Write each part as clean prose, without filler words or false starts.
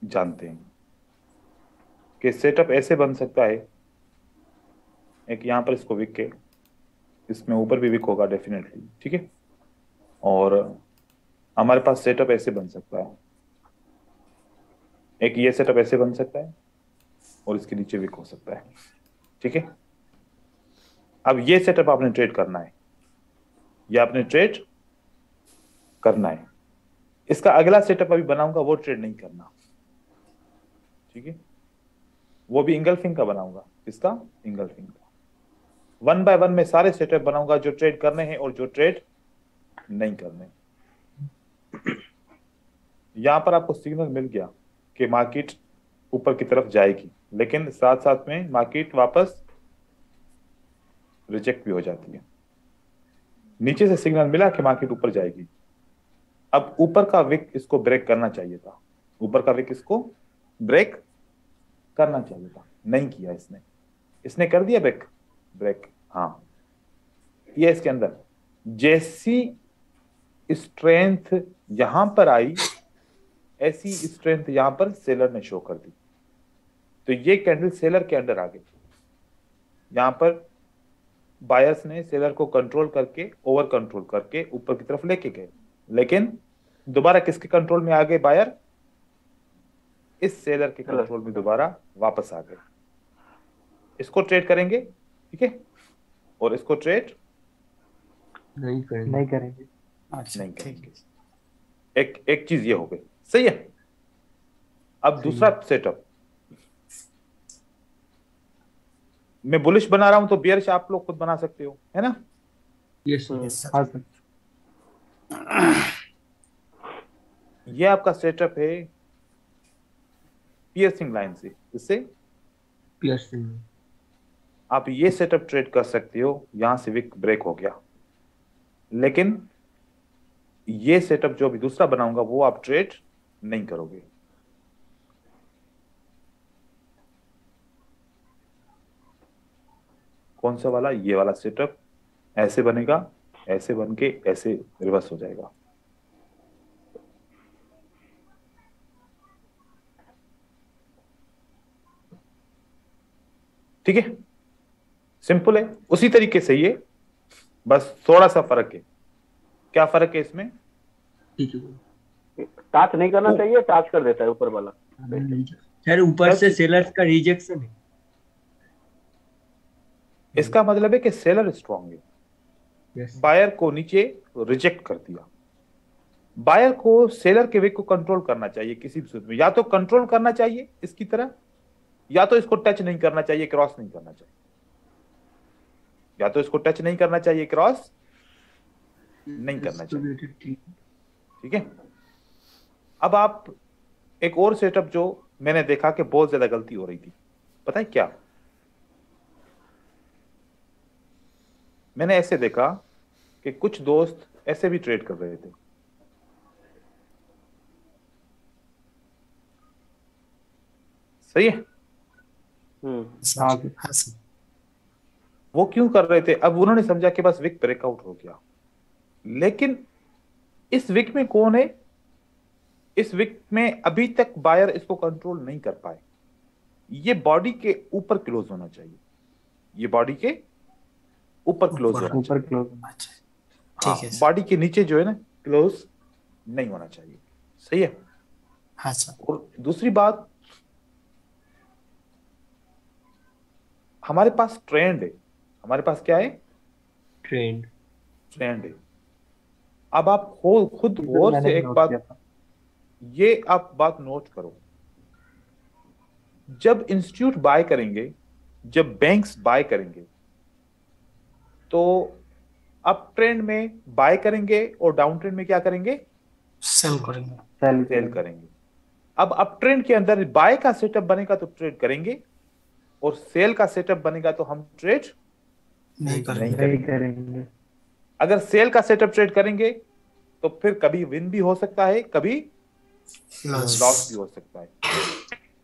जानते हैं कि सेटअप ऐसे बन सकता है, एक यहाँ पर इसको विक के, इसमें ऊपर भी विक होगा डेफिनेटली, ठीक है। और हमारे पास सेटअप ऐसे बन सकता है, एक ये सेटअप ऐसे बन सकता है और इसके नीचे विक हो सकता है, ठीक है। अब ये सेटअप आपने ट्रेड करना है, ये आपने ट्रेड करना है। इसका अगला सेटअप अभी बनाऊंगा, वो ट्रेड नहीं करना, ठीक है। वो भी इंगल्फिंग का बनाऊंगा, किसका? इंगल्फिंग का। वन बाय वन में सारे सेटअप बनाऊंगा जो ट्रेड करने हैं और जो ट्रेड नहीं करने। यहां पर आपको सिग्नल मिल गया कि मार्केट ऊपर की तरफ जाएगी, लेकिन साथ साथ में मार्केट वापस रिजेक्ट भी हो जाती है। नीचे से सिग्नल मिला कि मार्केट ऊपर जाएगी। अब ऊपर का विक इसको ब्रेक करना चाहिए था, ऊपर का विक इसको ब्रेक करना चाहिए था, नहीं किया इसने। इसने कर दिया ब्रेक, ब्रेक, हाँ। ये इसके अंदर जैसी स्ट्रेंथ यहां पर आई, ऐसी स्ट्रेंथ यहां पर सेलर ने शो कर दी। तो ये कैंडल सेलर के अंडर आ गई। यहां पर बायर्स ने सेलर को कंट्रोल करके, ओवर कंट्रोल करके ऊपर की तरफ लेके गए, लेकिन दोबारा किसके कंट्रोल में आ गए बायर? इस सेलर के कंट्रोल में दोबारा वापस आ गए। इसको ट्रेड करेंगे, ठीक है, और इसको ट्रेड नहीं करेंगे। नहीं करेंगे। अच्छा नहीं ठीक करेंगे। है। एक एक चीज ये हो गई, सही है। अब सही दूसरा है। सेटअप, मैं बुलिश बना रहा हूं तो बियरिश आप लोग खुद बना सकते हो, है ना? Yes yes sir. हाँ सर। ये आपका सेटअप है पियर्सिंग लाइन से, इससे पियर्सिंग। आप ये सेटअप ट्रेड कर सकते हो। यहां से विक ब्रेक हो गया, लेकिन ये सेटअप जो अभी दूसरा बनाऊंगा वो आप ट्रेड नहीं करोगे। कौन सा वाला? ये वाला सेटअप ऐसे बनेगा, ऐसे बन के ऐसे रिवर्स हो जाएगा। ठीक है, सिंपल है, उसी तरीके से ये, बस थोड़ा सा फर्क है। क्या फर्क है इसमें? ठीक है। टाच नहीं करना चाहिए, टाच कर देता है ऊपर वाला। सर ऊपर से टच, सेलर्स का रिजेक्शन है। इसका मतलब है कि सेलर स्ट्रांग है, यस। बायर को नीचे रिजेक्ट कर दिया। बायर को सेलर के विक को कंट्रोल करना चाहिए किसी भी सूरत में, या तो कंट्रोल करना चाहिए इसकी तरह, या तो इसको टच नहीं करना चाहिए, क्रॉस नहीं करना चाहिए। या तो इसको टच नहीं करना चाहिए, क्रॉस नहीं करना चाहिए, ठीक है। अब आप एक और सेटअप जो मैंने देखा कि बहुत ज्यादा गलती हो रही थी, पता है क्या? मैंने ऐसे देखा कि कुछ दोस्त ऐसे भी ट्रेड कर रहे थे, सही है। हाँ सर हाँ सर। वो क्यों कर रहे थे? अब उन्होंने समझा कि बस विक ब्रेकआउट हो गया, लेकिन इस विक में कौन है? इस विक में अभी तक बायर इसको कंट्रोल नहीं कर पाए। ये बॉडी के ऊपर क्लोज होना चाहिए, ये बॉडी के ऊपर क्लोज ऊपर होना ऊपर चाहिए। क्लोज। अच्छा हाँ, ठीक है सर। बॉडी के नीचे जो है ना, क्लोज नहीं होना चाहिए, सही है। हाँ सर। और दूसरी बात, हमारे पास ट्रेंड है, हमारे पास क्या है? ट्रेंड। ट्रेंड है। अब आप खुद ये तो गौर मैंने से भी एक नोट किया बात, था। ये आप बात नोट करो, जब इंस्टीट्यूट बाय करेंगे, जब बैंक्स बाय करेंगे, तो अप ट्रेंड में बाय करेंगे और डाउन ट्रेंड में क्या करेंगे? सेल करेंगे। सेल सेल करेंगे। करेंगे। अब अप ट्रेंड के अंदर बाय का सेटअप बनेगा तो ट्रेड करेंगे, और सेल का सेटअप बनेगा तो हम ट्रेड नहीं नहीं करेंगे। नहीं करेंगे। करेंगे। अगर सेल का सेटअप ट्रेड करेंगे तो फिर कभी विन भी हो सकता है, कभी लॉस। लॉस भी हो सकता है।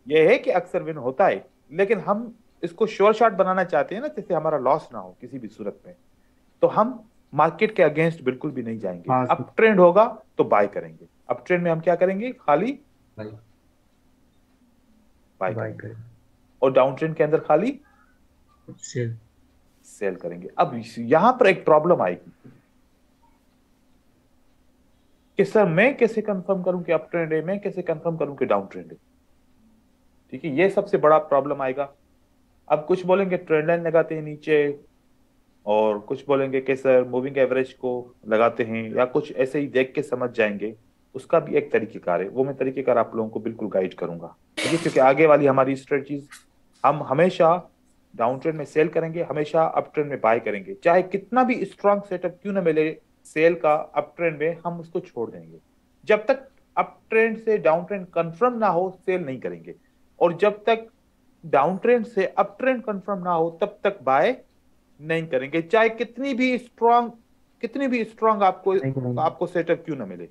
यह है कि अक्सर विन होता है, लेकिन हम इसको श्योर शॉट बनाना चाहते हैं ना, जिससे हमारा लॉस ना हो किसी भी सूरत में। तो हम मार्केट के अगेंस्ट बिल्कुल भी नहीं जाएंगे। हाँ सर। अप ट्रेंड होगा तो बाय करेंगे, अप ट्रेंड में हम क्या करेंगे? खाली बाय बाय करेंगे, करें, और डाउन ट्रेंड के अंदर खाली सेल, सेल करेंगे। अब यहां पर एक प्रॉब्लम आएगी कि सर मैं कैसे कंफर्म करूं कि अप ट्रेंड है, मैं कैसे कंफर्म करूं कि डाउन ट्रेंड है। ठीक है, ये सबसे बड़ा प्रॉब्लम आएगा। अब कुछ बोलेंगे ट्रेंड लाइन लगाते हैं नीचे, और कुछ बोलेंगे कि सर मूविंग एवरेज को लगाते हैं, या कुछ ऐसे ही देख के समझ जाएंगे। उसका भी एक तरीकेकार है, वो मैं तरीकेकार आप लोगों को बिल्कुल गाइड करूंगा। ठीक है, क्योंकि आगे वाली हमारी स्ट्रेटजीज, हम हमेशा डाउन ट्रेंड में सेल करेंगे, हमेशा अप ट्रेंड में बाय करेंगे। चाहे कितना भी स्ट्रांग सेटअप क्यों ना मिले सेल का अप ट्रेंड में, हम उसको छोड़ देंगे। जब तक अप ट्रेंड से डाउन ट्रेंड कंफर्म ना हो, सेल नहीं करेंगे। और जब तक डाउन ट्रेंड से अप ट्रेंड कंफर्म ना हो, तब तक बाय नहीं करेंगे, चाहे कितनी भी स्ट्रांग आपको सेटअप क्यों ना मिले।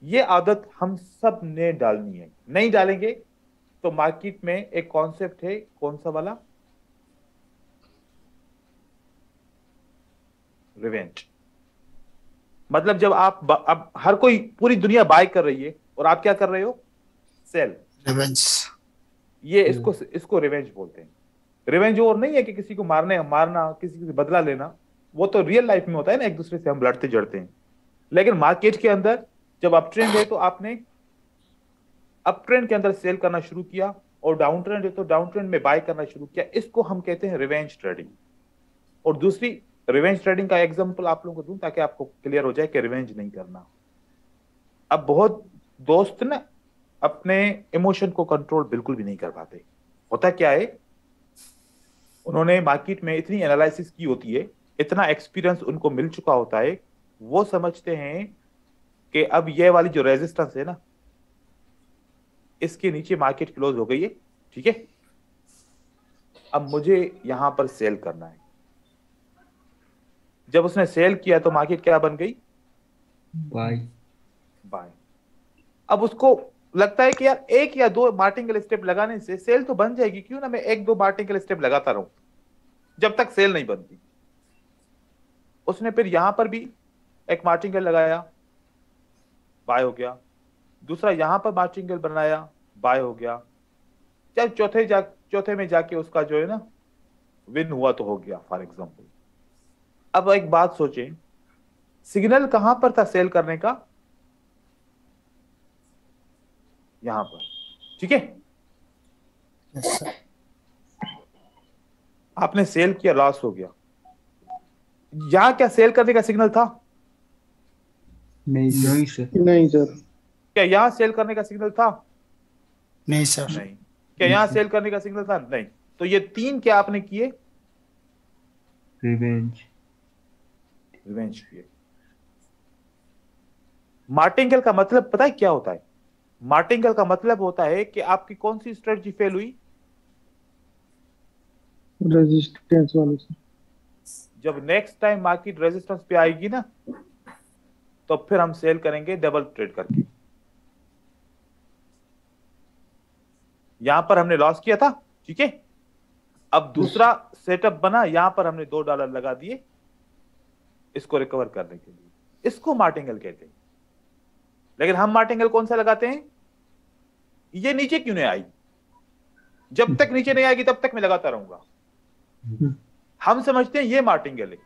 ये आदत हम सब ने डालनी है। नहीं डालेंगे तो मार्केट में एक कॉन्सेप्ट है, कौन सा वाला, रिवेंज। मतलब जब अब हर कोई, पूरी दुनिया बाय कर रही है और आप क्या कर रहे हो, सेल। रिवेंज। ये इसको रिवेंज बोलते हैं। रिवेंज और नहीं है कि किसी को मारना, किसी से बदला लेना, वो तो रियल लाइफ में होता है ना, एक दूसरे से हम लड़ते जड़ते हैं। लेकिन मार्केट के अंदर जब अप ट्रेंड है तो आपने अप ट्रेंड के अंदर सेल करना शुरू किया, और डाउन ट्रेंड है तो डाउन ट्रेंड में बाय करना शुरू किया। इसको हम कहते हैं रिवेंज ट्रेडिंग। और दूसरी रिवेंज ट्रेडिंग का एग्जांपल आप लोगों को दूं ताकि आपको क्लियर हो जाए कि रिवेंज नहीं करना। अब बहुत दोस्त ना अपने इमोशन को कंट्रोल बिल्कुल भी नहीं कर पाते। होता क्या है, उन्होंने मार्केट में इतनी एनालिसिस की होती है, इतना एक्सपीरियंस उनको मिल चुका होता है, वो समझते हैं कि अब ये वाली जो रेजिस्टेंस है ना, इसके नीचे मार्केट क्लोज हो गई है। ठीक है, अब मुझे यहां पर सेल करना है। जब उसने सेल किया तो मार्केट क्या बन गई, बाय, बाय। अब उसको लगता है कि यार एक या दो मार्टिंगल स्टेप लगाने से सेल तो बन जाएगी, क्यों ना मैं एक दो मार्टिंगल स्टेप लगाता रहूं जब तक सेल नहीं बनती। उसने फिर यहां पर भी एक मार्टिंगल लगाया, बाय हो गया। दूसरा यहां पर मार्टिंगल बनाया, बाय हो गया। जब चौथे में जाके उसका जो है ना विन हुआ तो हो गया, फॉर एग्जांपल। अब एक बात सोचें, सिग्नल कहां पर था सेल करने का, यहां पर। ठीक है, यस सर। आपने सेल किया, लॉस हो गया। यहां क्या सेल करने का सिग्नल था, नहीं नहीं सर, नहीं सर। क्या यहां सेल करने का सिग्नल था, नहीं सर। नहीं। क्या यहां सेल करने का सिग्नल था, नहीं। तो ये तीन क्या आपने किए, रिवेंज, रिवेंज किए। मार्टिंगल का मतलब पता है क्या होता है, मार्टिंगल का मतलब होता है कि आपकी कौन सी स्ट्रेटजी फेल हुई, रेजिस्टेंस वाले सर। जब नेक्स्ट टाइम मार्केट रेजिस्टेंस पे आएगी ना, तो फिर हम सेल करेंगे डबल ट्रेड करके। यहां पर हमने लॉस किया था, ठीक है। अब दूसरा सेटअप बना, यहां पर हमने $2 लगा दिए इसको रिकवर करने के लिए। इसको मार्टिंगल कहते हैं। लेकिन हम मार्टिंगल कौन सा लगाते हैं, ये नीचे क्यों नहीं आई, जब तक नीचे नहीं आएगी तब तक मैं लगाता रहूंगा। हम समझते हैं ये मार्टिंगल है,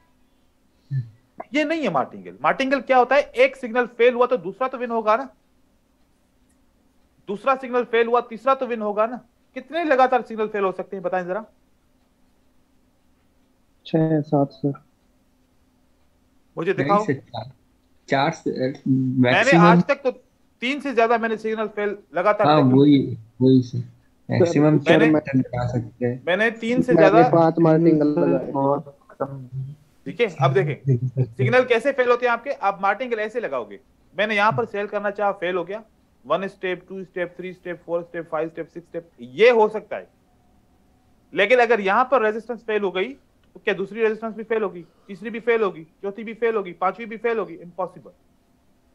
ये नहीं है मार्टिंगल। मार्टिंगल क्या होता है, एक सिग्नल फेल हुआ तो दूसरा तो विन होगा ना, दूसरा सिग्नल फेल हुआ तीसरा तो विन होगा ना। कितने लगातार सिग्नल फेल हो सकते हैं बताएं जरा, 6-7 सर। मुझे नहीं दिखाओ। सर, चार मैंने मैक्सिमम। आज तक तो 3 से ज्यादा मैंने सिग्नल फेल लगातार हाँ देखे। वही सर, मैक्सिमम सर, 4 मैंने लगा सकते हैं। मैंने 3 से मैंने ज्यादा। 5 मार्टिंगल लगाए। बहुत कम। ठीक है, अब देखें सिग्नल कैसे फेल होते हैं आपके। आप मार्टिंगल ऐसे लगाओगे, मैंने यहां पर सेल करना चाहा, फेल हो गया। 1 step, 2 step, 3 step, 4 step, 5 step, 6 step, ये हो सकता है। लेकिन अगर यहां पर रेजिस्टेंस फेल हो गई तो क्या दूसरी रेजिस्टेंस भी फेल होगी, तीसरी भी फेल होगी, चौथी भी फेल होगी, पांचवी भी फेल होगी? इम्पॉसिबल।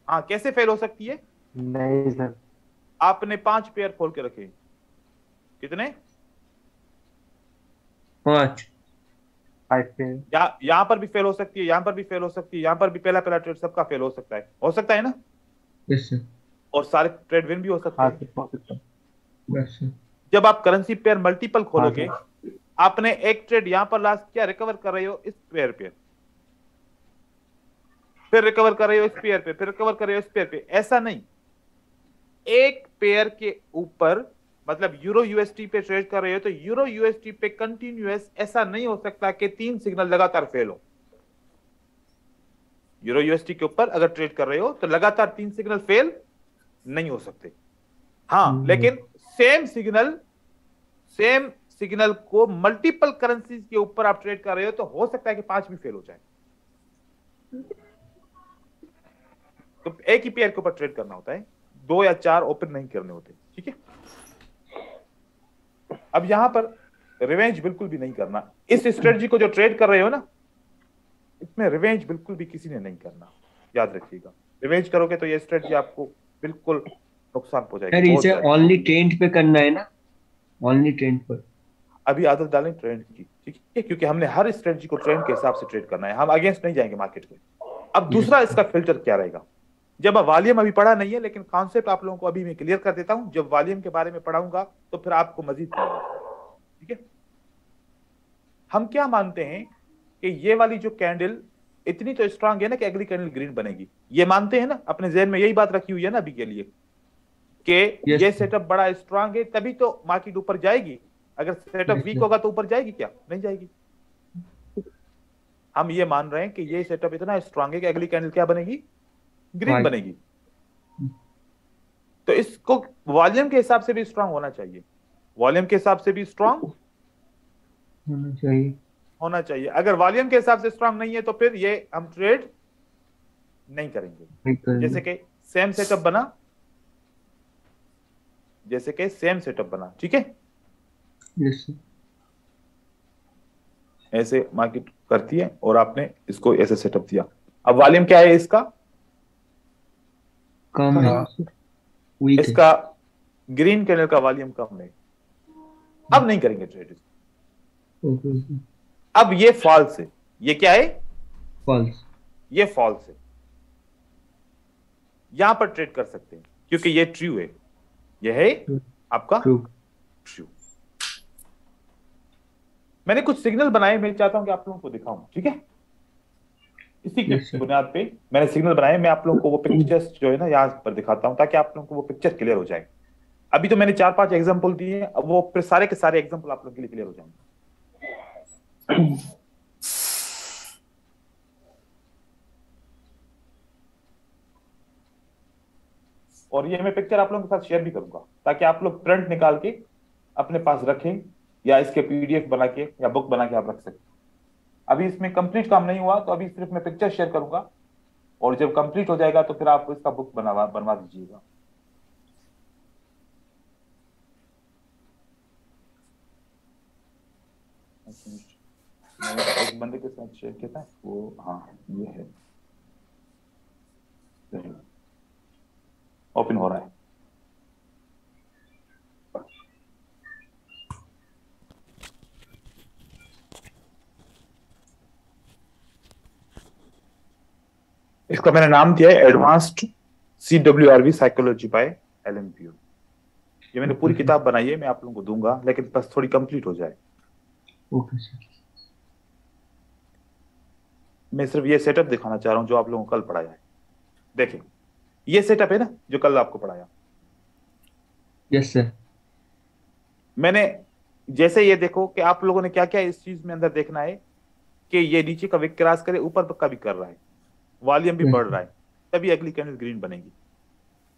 हाँ, कैसे फेल हो सकती है, नहीं सर, आपने 5 पेयर खोल के रखे, कितने, 5 5 पे। यहां पर भी फेल हो सकती है, यहां पर भी फेल हो सकती है, यहां पर भी पहला ट्रेड सबका फेल हो सकता है ना। Yes sir. और सारे ट्रेड विन भी हो सकते हाँ हैं। सर, हो सकता है। Yes sir. जब आप करेंसी पेयर मल्टीपल हाँ खोलोगे, सर। आपने एक ट्रेड यहां पर लास्ट किया, रिकवर कर रहे हो इस पेयर पे, फिर रिकवर कर रहे हो इस पेयर पे, फिर रिकवर कर रहे हो इस पेयर पे, ऐसा नहीं। एक पेयर के ऊपर मतलब यूरो यूएसटी पे ट्रेड कर रहे हो तो यूरो यूएसटी पे कंटिन्यूअस ऐसा नहीं हो सकता कि 3 सिग्नल लगातार फेल हो। यूरो यूएसटी के ऊपर अगर ट्रेड कर रहे हो तो लगातार 3 सिग्नल फेल नहीं हो सकते। हाँ, लेकिन सेम सिग्नल को मल्टीपल करेंसीज के ऊपर आप ट्रेड कर रहे हो तो हो सकता है कि 5 भी फेल हो जाए। तो एक ही पेयर के ऊपर ट्रेड करना होता है, 2 या 4 ओपन नहीं करने होते। ठीक है, अब यहां पर रिवेंज बिल्कुल भी नहीं करना। इस स्ट्रेटजी को जो ट्रेड कर रहे हो ना, इसमें रिवेंज बिल्कुल भी किसी ने नहीं करना, याद रखिएगा। रिवेंज करोगे तो ये स्ट्रेटजी आपको बिल्कुल नुकसान सर पहुंचाएगी। बहुत इसे ज्यादा। ओनली ट्रेंड पे करना है ना, ओनली ट्रेंड पर। अभी आदत डालें ट्रेंड की, ठीक है, क्योंकि हमने हर स्ट्रेटजी को ट्रेंड के हिसाब से ट्रेड करना है, हम अगेंस्ट नहीं जाएंगे मार्केट के। अब दूसरा इसका फिल्टर क्या रहेगा, जब वॉल्यूम अभी पढ़ा नहीं है लेकिन कॉन्सेप्ट आप लोगों को अभी मैं क्लियर कर देता हूं। जब वॉल्यूम के बारे में पढ़ाऊंगा तो फिर आपको मजीद क्लियर होगा। ठीक है, हम क्या मानते हैं कि ये वाली जो कैंडल इतनी तो स्ट्रांग है ना कि अगली कैंडल ग्रीन बनेगी, ये मानते हैं ना, अपने जहन में यही बात रखी हुई है ना अभी के लिए कि Yes, ये sir. सेटअप बड़ा स्ट्रांग है तभी तो मार्केट ऊपर जाएगी। अगर सेटअप Yes, वीक sir. होगा तो ऊपर जाएगी क्या? नहीं जाएगी। हम ये मान रहे हैं कि ये सेटअप इतना स्ट्रांग है कि अगली कैंडल क्या बनेगी? Green White. बनेगी। तो इसको वॉल्यूम के हिसाब से भी स्ट्रांग होना चाहिए, वॉल्यूम के हिसाब से भी स्ट्रांग होना चाहिए। होना चाहिए। अगर वॉल्यूम के हिसाब से स्ट्रांग नहीं है तो फिर ये हम ट्रेड नहीं करेंगे। नहीं करेंगे। जैसे कि सेम सेटअप बना, जैसे कि सेम सेटअप बना, ठीक है, यस सर। ऐसे मार्केट करती है और आपने इसको ऐसे सेटअप दिया। अब वॉल्यूम क्या है इसका? कम है, वीक है। इसका ग्रीन कैंडल का वॉल्यूम कम है। अब नहीं करेंगे ट्रेड इसको। Okay sir. अब ये फॉल्स है। ये क्या है? फॉल्स। ये फॉल्स है। यहां पर ट्रेड कर सकते हैं क्योंकि ये ट्रू है। ये है आपका ट्रू। ट्रू। मैंने कुछ सिग्नल बनाए, मैं चाहता हूं कि आप लोगों को दिखाऊं, ठीक है। इसी Yes, की sir. बुनियाद पे मैंने सिग्नल बनाए, मैं आप लोगों को वो पिक्चर्स जो है ना यहां पर दिखाता हूं ताकि आप लोगों को वो पिक्चर क्लियर हो जाए। अभी तो मैंने 4-5 एग्जांपल दिए हैं, अब वो फिर सारे के सारे एग्जांपल आप लोगों के लिए क्लियर हो जाएंगे। और ये मैं पिक्चर आप लोगों के साथ शेयर भी करूंगा ताकि आप लोग प्रिंट निकाल के अपने पास रखें या इसके पीडीएफ बना के या बुक बना के आप रख सकते हैं। अभी इसमें कंप्लीट काम नहीं हुआ तो अभी सिर्फ मैं पिक्चर शेयर करूंगा और जब कंप्लीट हो जाएगा तो फिर आप इसका बुक बनवा दीजिएगा। मैंने एक बंदे के साथ शेयर किया था वो, हाँ ये है, ओपन हो रहा है। इसका मैंने नाम दिया है advanced CWRV psychology by Allen pure. ये मैंने पूरी किताब बनाई है, मैं आप लोगों को दूंगा लेकिन बस थोड़ी कंप्लीट हो जाए। Okay sir. मैं सिर्फ ये सेटअप दिखाना चाह रहा हूं जो आप लोगों को कल पढ़ाया है। देखें, ये सेटअप है ना जो कल आपको पढ़ाया। Yes sir. मैंने जैसे ये देखो कि आप लोगों ने क्या क्या इस चीज में अंदर देखना है कि ये नीचे का विक क्रॉस करे, ऊपर का भी कर रहा है, वॉल्यूम भी Yes, बढ़ रहा है, तभी अगली कैंडल ग्रीन बनेगी।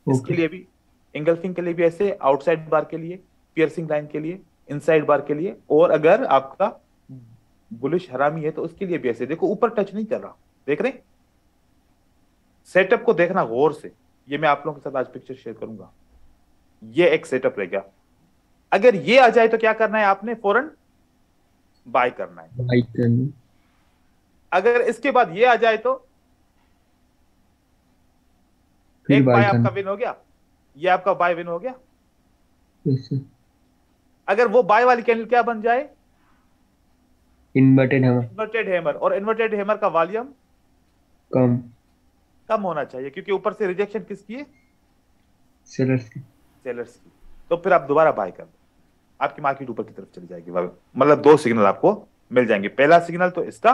इसके ओके। लिए भी इंगल्फिंग के लिए भी ऐसे, आउटसाइड बार के लिए, पियर्सिंग लाइन के लिए, इनसाइड बार के लिए, और अगर आपका बुलिश हरामी है तो उसके लिए भी ऐसे। देखो ऊपर टच नहीं कर रहा, देख रहे? सेटअप को देखना गौर से। ये मैं आप लोगों के साथ आज पिक्चर शेयर करूंगा। ये एक सेटअप रहेगा। अगर ये आ जाए तो क्या करना है आपने? फौरन बाय करना है। बाई करनी। अगर इसके बाद ये आ जाए तो फिर एक बाय बाई आपका करना। विन हो गया, ये आपका बाय विन हो गया। Yes sir. अगर वो बाय वाली कैंडल क्या बन जाए? Inverted hammer. Inverted hammer. और इन्वर्टेड हैमर का वॉल्यूम कम। कम होना चाहिए क्योंकि ऊपर से रिजेक्शन किसकी है? सेलर्स की। सेलर्स की। तो फिर आप दोबारा बाय कर दो, आपकी मार्केट ऊपर की तरफ चली जाएगी। मतलब दो सिग्नल आपको मिल जाएंगे, पहला सिग्नल तो इसका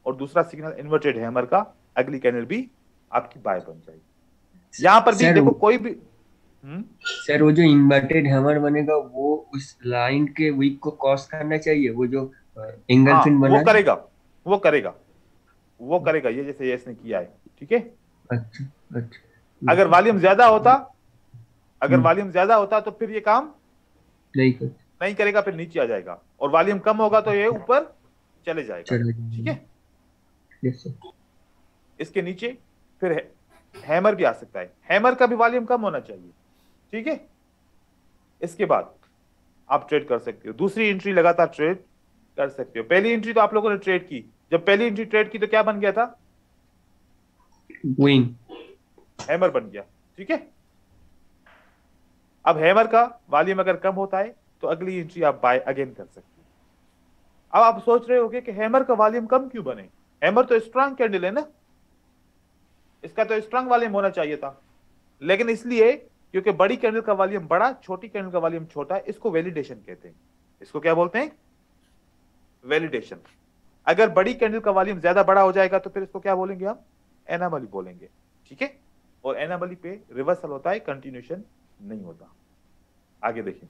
और दूसरा सिग्नल इन्वर्टेड हैमर का, अगली कैंडल भी आपकी बाय बन जाएगी। यहां पर भी सर देखो कोई भी सर वो जो इन्वर्टेड हैमर बनेगा वो उस लाइन के वीक को क्रॉस करना चाहिए, वो जो एंगल हाँ फिन बना वो है? करेगा, वो करेगा, वो करेगा, ये जैसे इसने किया है, ठीक है। अच्छा अच्छा। अगर वॉल्यूम ज्यादा होता, अगर वॉल्यूम ज्यादा होता तो फिर ये काम नहीं कर नहीं करेगा, फिर नीचे आ जाएगा, और वॉल्यूम कम होगा तो ये ऊपर चले जाएगा, चलो ठीक है। Yes sir. इसके नीचे फिर हैमर भी आ सकता है, हैमर का भी वॉल्यूम कम होना चाहिए, ठीक है। इसके बाद आप ट्रेड कर सकते हो, दूसरी एंट्री लगातार ट्रेड कर सकते हो। पहली एंट्री तो आप लोगों ने ट्रेड की, जब पहली एंट्री ट्रेड की तो क्या बन गया था, विंग। हैमर बन गया, ठीक है। अब हैमर का वॉल्यूम अगर कम होता है तो अगली एंट्री आप बाय अगेन कर सकते हो। अब आप सोच रहे होगे कि हैमर का वॉल्यूम कम क्यों बने, हैमर तो स्ट्रांग कैंडल है ना, इसका तो स्ट्रांग वॉल्यूम होना चाहिए था। लेकिन इसलिए क्योंकि बड़ी कैंडल का वॉल्यूम बड़ा, छोटी कैंडल का वॉल्यूम छोटा, इसको वैलिडेशन कहते हैं। इसको क्या बोलते हैं, वैलिडेशन। अगर बड़ी कैंडल का वॉल्यूम ज्यादा बड़ा हो जाएगा तो फिर इसको क्या बोलेंगे हम, एनामली बोलेंगे, ठीक है। और एनामली पे रिवर्सल होता है, कंटिन्यूएशन नहीं होता। आगे देखिए,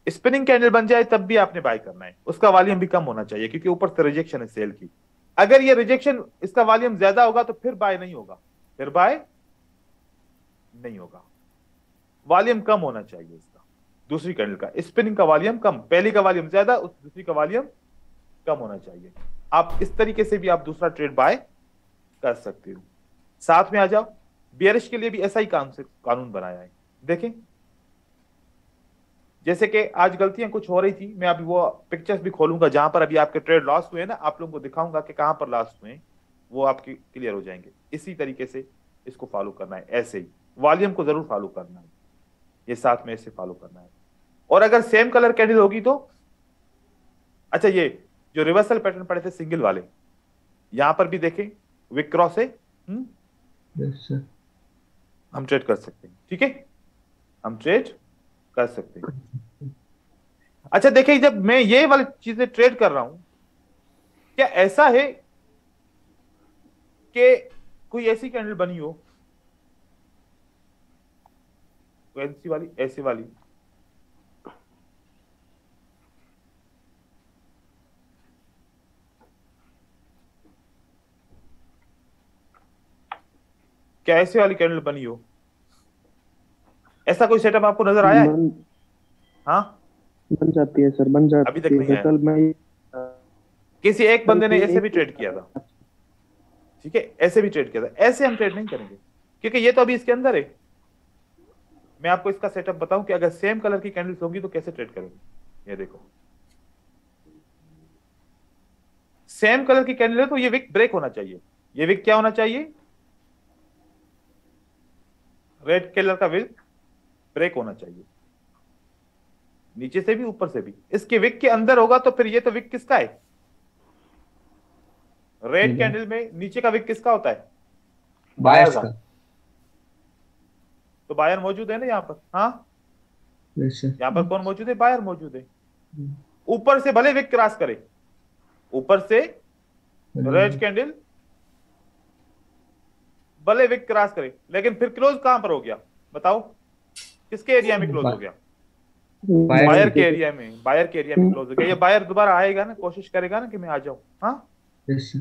स्पिनिंग कैंडल बन जाए तब भी आपने बाय करना है, उसका वॉल्यूम भी कम होना चाहिए क्योंकि ऊपर से रिजेक्शन है सेल की। अगर ये रिजेक्शन, इसका वॉल्यूम ज्यादा होगा तो फिर बाय नहीं होगा, फिर बाय नहीं होगा, वॉल्यूम कम होना चाहिए इसका। दूसरी कैंडल का स्पिनिंग का वॉल्यूम कम, पहली का वॉल्यूम ज्यादा, उस दूसरी का वॉल्यूम कम होना चाहिए। आप इस तरीके से भी आप दूसरा ट्रेड बाय कर सकते हो। साथ में आ जाओ, बियरिश के लिए भी ऐसा ही कानून बनाया है। देखें, जैसे कि आज गलतियां कुछ हो रही थी, मैं अभी वो पिक्चर्स भी खोलूंगा जहां पर अभी आपके ट्रेड लॉस हुए ना, आप लोगों को दिखाऊंगा कि कहां पर लॉस हुए, वो आपके क्लियर हो जाएंगे। इसी तरीके से इसको फॉलो करना है, ऐसे ही वॉल्यूम को जरूर फॉलो करना है, ये साथ में ऐसे फॉलो करना है। और अगर सेम कलर कैंडल होगी तो, अच्छा ये जो रिवर्सल पैटर्न पड़े थे सिंगल वाले, यहां पर भी देखें विक क्रॉस है, यस सर। हम ट्रेड कर सकते हैं, ठीक है, हम ट्रेड कर सकते हैं। अच्छा देखिए, जब मैं ये वाली चीजें ट्रेड कर रहा हूं, क्या ऐसा है कि कोई ऐसी कैंडल बनी हो, कोई ऐसी वाली, ऐसी वाली, क्या ऐसी वाली कैंडल बनी हो, ऐसा कोई सेटअप आपको नजर आया है? बन हाँ, बन जाती है सर, बन जाती अभी तक नहीं है। आया। कल मैं किसी एक बंदे ने ऐसे भी ट्रेड किया था, ठीक है, ऐसे भी ट्रेड किया था। ऐसे हम ट्रेड नहीं करेंगे क्योंकि ये तो अभी इसके अंदर है। मैं आपको इसका सेटअप बताऊं कि अगर सेम कलर की कैंडल्स होंगी तो कैसे ट्रेड करेंगे। ये देखो, सेम कलर की कैंडल है तो ये विक ब्रेक होना चाहिए। ये विक क्या होना चाहिए, रेड कलर का विक ब्रेक होना चाहिए, नीचे से भी ऊपर से भी। इसके विक के अंदर होगा तो फिर ये तो विक किसका है, रेड कैंडल में नीचे का विक किसका होता है, बायर्स का। तो बायर मौजूद है ना यहाँ पर, हाँ यस सर। यहाँ पर कौन मौजूद है, बायर मौजूद है। ऊपर से भले विक क्रॉस करे, ऊपर से रेड कैंडल भले विक क्रॉस करे, लेकिन फिर क्लोज कहां पर हो गया बताओ, किसके एरिया में क्लोज हो गया, बायर के एरिया में, बायर के एरिया में क्लोज हो गया। ये बायर दोबारा आएगा ना, कोशिश करेगा ना कि मैं आ जाऊं, हाँ यस सर।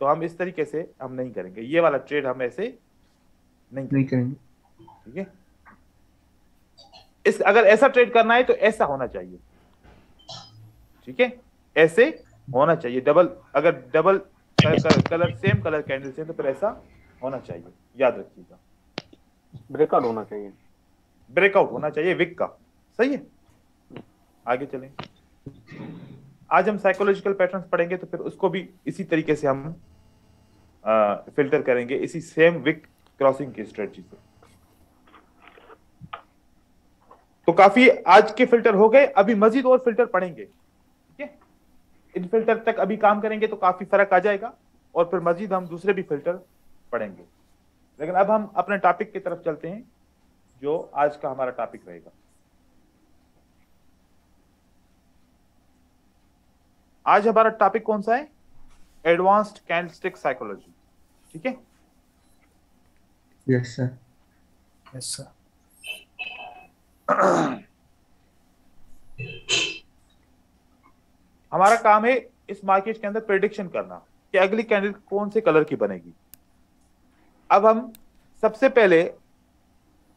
तो हम इस तरीके से हम नहीं करेंगे, ये वाला ट्रेड हम ऐसे नहीं करेंगे। ठीक है। इस अगर ऐसा ट्रेड करना है तो ऐसा होना चाहिए, ठीक है, ऐसे होना चाहिए। डबल, अगर double colour same colour candles हैं तो फिर ऐसा होना चाहिए, याद रखिएगा। ब्रेकआउट होना चाहिए, ब्रेकआउट होना चाहिए विक का, सही है। आगे चलें, आज हम साइकोलॉजिकल पैटर्न्स पढ़ेंगे तो फिर उसको भी इसी तरीके से हम फिल्टर करेंगे, इसी सेम विक क्रॉसिंग की स्ट्रेटजी से। तो काफी आज के फिल्टर हो गए, अभी मजीद और फिल्टर पढ़ेंगे, ठीक है। इन फिल्टर तक अभी काम करेंगे तो काफी फर्क आ जाएगा, और फिर मजीद हम दूसरे भी फिल्टर पढ़ेंगे। लेकिन अब हम अपने टॉपिक की तरफ चलते हैं, जो आज का हमारा टॉपिक रहेगा। आज हमारा टॉपिक कौन सा है? Advanced candlestick psychology. ठीक है, यस सर। Yes sir. हमारा काम है इस मार्केट के अंदर प्रेडिक्शन करना कि अगली कैंडल कौन से कलर की बनेगी। अब हम सबसे पहले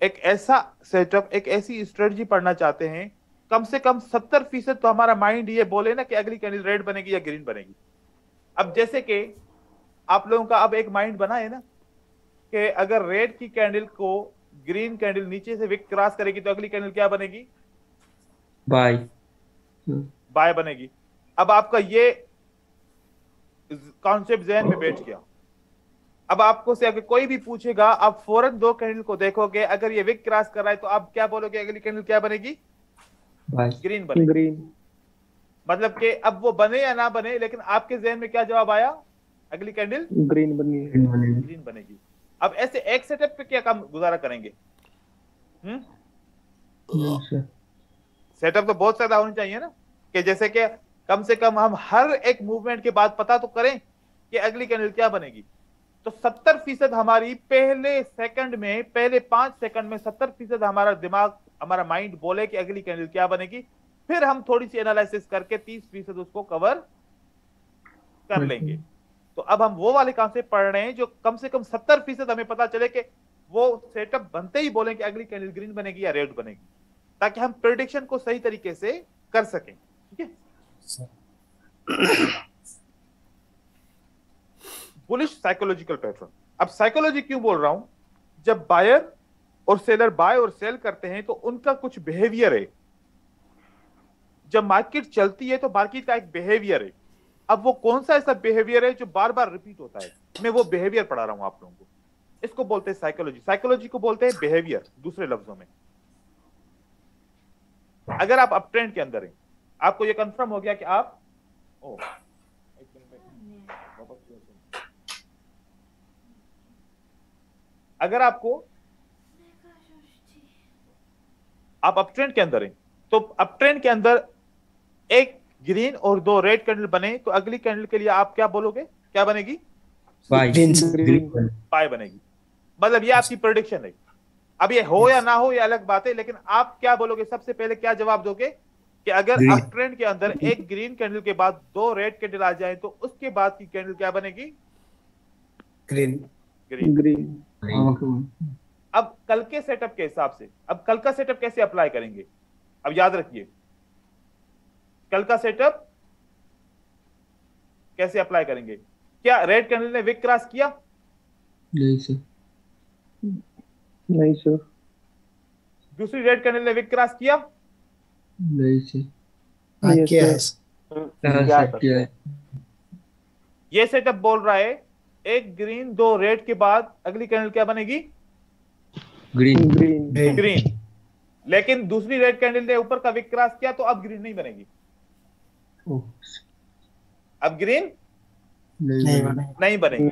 एक ऐसा सेटअप, एक ऐसी स्ट्रेटजी पढ़ना चाहते हैं, कम से कम 70% तो हमारा माइंड ये बोले ना कि अगली कैंडल रेड बनेगी या ग्रीन बनेगी। अब जैसे कि आप लोगों का अब एक माइंड बना है ना कि अगर रेड की कैंडल को ग्रीन कैंडल नीचे से विक क्रॉस करेगी तो अगली कैंडल क्या बनेगी? बाय। बाय बनेगी। अब आपका ये कॉन्सेप्ट जहन में बैठ गया। अब आपको से अगर कोई भी पूछेगा, आप फौरन दो कैंडल को देखोगे, अगर ये विक क्रॉस कर रहा है तो आप क्या बोलोगे? अगली कैंडल क्या बनेगी? ग्रीन बनेगी। ग्रीन। मतलब कि अब वो बने या ना बने, लेकिन आपके जहन में क्या जवाब आया? अगली कैंडल ग्रीन बनी। ग्रीन बनेगी। अब ऐसे एक सेटअप पे क्या काम गुजारा करेंगे? सेटअप तो बहुत ज्यादा होनी चाहिए ना, कि जैसे कि कम से कम हम हर एक मूवमेंट के बाद पता तो करें कि अगली कैंडल क्या बनेगी। तो 70% हमारी पहले सेकंड में, पहले 5 सेकंड में 70% हमारा दिमाग, हमारा माइंड बोले कि अगली कैंडल क्या बनेगी। फिर हम थोड़ी सी एनालिसिस करके 30% उसको कवर कर लेंगे। तो अब हम वो वाले काम से पढ़ रहे हैं जो कम से कम 70% हमें पता चले कि वो सेटअप बनते ही बोले कि अगली कैंडल ग्रीन बनेगी या रेड बनेगी, ताकि हम प्रेडिक्शन को सही तरीके से कर सकें। ठीक है, बुलिश साइकोलॉजिकल पैटर्न। अब साइकोलॉजी क्यों बोल रहा हूं? जब बायर और सेलर बाय और सेल करते हैं तो उनका कुछ बिहेवियर है। जब मार्केट चलती है तो मार्केट का एक बिहेवियर है। अब वो कौन सा ऐसा बिहेवियर है जो बार बार रिपीट होता है? मैं वो बिहेवियर पढ़ा रहा हूं आप लोगों को। इसको बोलते हैं साइकोलॉजी। साइकोलॉजी को बोलते हैं बिहेवियर, दूसरे लफ्जों में। अगर आप अप ट्रेंड के अंदर हैं, आपको ये कंफर्म हो गया कि आप अगर आपको आप अप ट्रेंड के अंदर हैं, तो अप ट्रेंड के अंदर एक ग्रीन और 2 रेड कैंडल बने तो अगली कैंडल के लिए आप क्या बोलोगे? क्या बनेगी? बाय बनेगी। मतलब ये आपकी प्रेडिक्शन है। अब ये हो या ना हो ये अलग बात है, लेकिन आप क्या बोलोगे? सबसे पहले क्या जवाब दोगे कि अगर अप ट्रेंड के अंदर एक ग्रीन कैंडल के बाद 2 रेड कैंडल आ जाए तो उसके बाद की कैंडल क्या बनेगी? ग्रीन। ग्रीन। अब कल के सेटअप के हिसाब से, अब कल का सेटअप कैसे अप्लाई करेंगे? अब याद रखिए, कल का सेटअप कैसे अप्लाई करेंगे? क्या रेड कैंडल ने विक क्रॉस किया? नहीं सर। नहीं सर। दूसरी रेड कैंडल ने विक क्रॉस किया? नहीं सर। हाँ, Yes, किया sir. है। क्या है? ये सेटअप बोल रहा है एक ग्रीन 2 रेड के बाद अगली कैंडल क्या बनेगी? ग्रीन। ग्रीन। ग्रीन। लेकिन दूसरी रेड कैंडल ने ऊपर का विक क्रॉस किया तो अब ग्रीन नहीं बनेगी। अब ग्रीन नहीं बनेगी।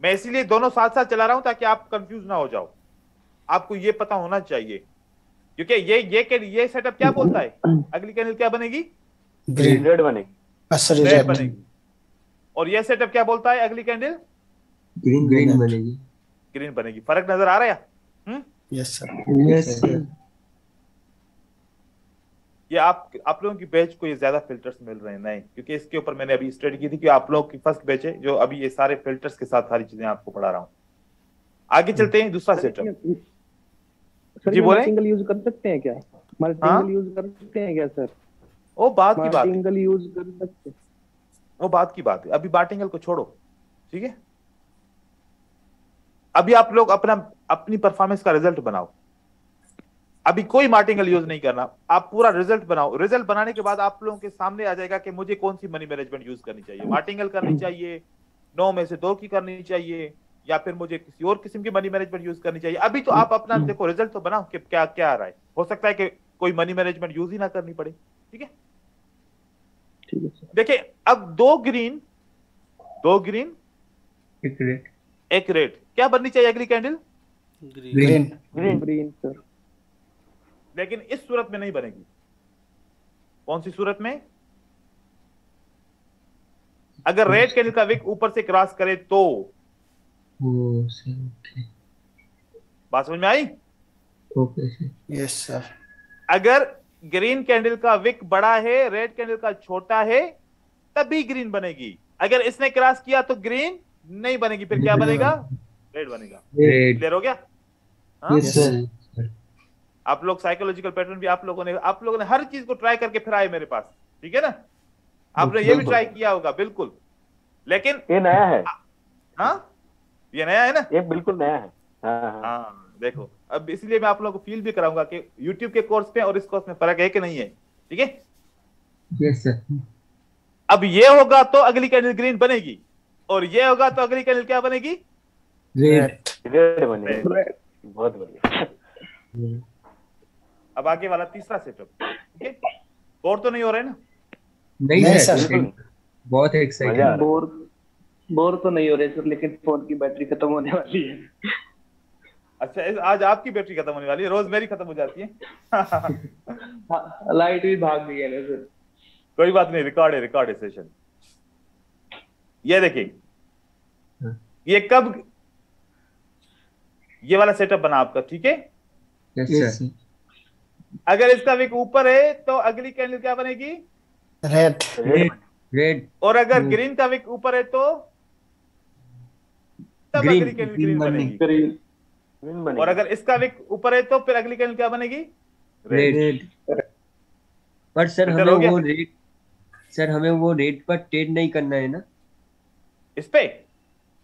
मैं इसीलिए दोनों साथ साथ चला रहा हूं ताकि आप कंफ्यूज ना हो जाओ। आपको ये पता होना चाहिए, क्योंकि ये सेटअप क्या बोलता है? अगली कैंडल क्या बनेगी? ग्रीन। रेड बनेगी। रेड बनेगी। और ये सेटअप क्या बोलता है? अगली कैंडल ग्रीन बनेगी। ग्रीन बनेगी। फर्क नजर आ रहा है? Yes sir. Yes sir. ये आप लोगों की बैच को ये ज्यादा फिल्टर्स मिल रहे हैं नहीं, क्योंकि इसके ऊपर मैंने अभी स्टडी की थी कि आप लोगों की फर्स्ट बैच है जो अभी ये सारे फिल्टर्स के साथ सारी चीजें आपको पढ़ा रहा हूँ। आगे चलते हैं, दूसरा सेटअप। जी बोले। मार्टिंगल यूज कर सकते हैं क्या? मार्टिंगल यूज कर सकते हैं क्या सर? वो बात की बात है। मार्टिंगल यूज कर सकते हैं। वो बात की बात है। अभी मार्टिंगल को छोड़ो, ठीक है? अभी आप लोग अपनी परफॉर्मेंस का रिजल्ट बनाओ। अभी कोई मार्टिंगल यूज नहीं करना, आप पूरा रिजल्ट बनाओ। रिजल्ट बनाने के बाद आप लोगों के सामने आ जाएगा कि मुझे कौन सी मनी मैनेजमेंट यूज करनी चाहिए। मार्टिंगल करनी चाहिए, 9 में से 2 की करनी चाहिए, या फिर मुझे किसी और किस्म की मनी मैनेजमेंट यूज करनी चाहिए। अभी तो आप अपना देखो, रिजल्ट तो बनाओ कि क्या क्या आ रहा है। हो सकता है कि कोई मनी मैनेजमेंट यूज ही ना करनी पड़े। ठीक है, ठीक है सर। देखिए अब 2 ग्रीन एक रेड। एक रेड, क्या बननी चाहिए अगली कैंडल? ग्रीन। Green sir. लेकिन इस सूरत में नहीं बनेगी। कौन सी सूरत में? अगर रेड कैंडल का विक ऊपर से क्रॉस करे तो। ओ सर, ओके बात समझ में आई? Okay sir. Yes sir. अगर ग्रीन कैंडल का विक बड़ा है, रेड कैंडल का छोटा है, तभी ग्रीन बनेगी। अगर इसने क्रॉस किया तो ग्रीन नहीं बनेगी, फिर क्या बनेगा? रेड बनेगा। रेड। क्लियर हो गया? हाँ? Yes sir. आप लोग साइकोलॉजिकल पैटर्न भी आप लोगों ने हर चीज को ट्राई करके फिर आए मेरे पास, ठीक है ना? आपने ये भी ट्राई किया होगा, बिल्कुल। लेकिन ये नया है, हाँ, ये नया है ना? ये बिल्कुल नया है। हाँ। हाँ, देखो, अब इसलिए मैं आप लोगों को फील भी कराऊंगा कि YouTube के कोर्स पे और इस कोर्स में फर्क है कि नहीं है, ठीक है? Yes sir. अब ये होगा तो अगली कैंडल ग्रीन बनेगी, और ये होगा तो अगली कैंडल क्या बनेगी? रेड। रेड बनेगी। बहुत बढ़िया। अब आगे वाला तीसरा सेटअप, ठीक है? बोर तो नहीं हो रहे ना? नहीं नहीं सर, सर। बहुत मजा आ एक्साइटेड। रहा है। बोर तो नहीं हो रहे सर, लेकिन फोन की बैटरी खत्म होने वाली है। अच्छा, आज आपकी बैटरी खत्म होने वाली है, रोज मेरी खत्म हो जाती है। लाइट भी भाग गई है ना सर। कोई बात नहीं, रिकॉर्ड है सेशन। ये देखिए, ये कब, ये वाला सेटअप बना आपका, ठीक है? Yes sir. अगर इसका विक ऊपर है तो अगली कैंडल क्या बनेगी? रेड। रेड। रेड। और अगर ग्रीन का विक ऊपर है तो तब ग्रीन, अगली कैंडल ग्रीन ग्रीन बनेगी। बनेगी। ग्रीन बनेगी। और अगर इसका विक ऊपर है तो फिर अगली कैंडल क्या बनेगी? रेड। पर सर Filter हमें हो गया? वो रेड, सर हमें वो रेड पर ट्रेड नहीं करना है ना? इस पे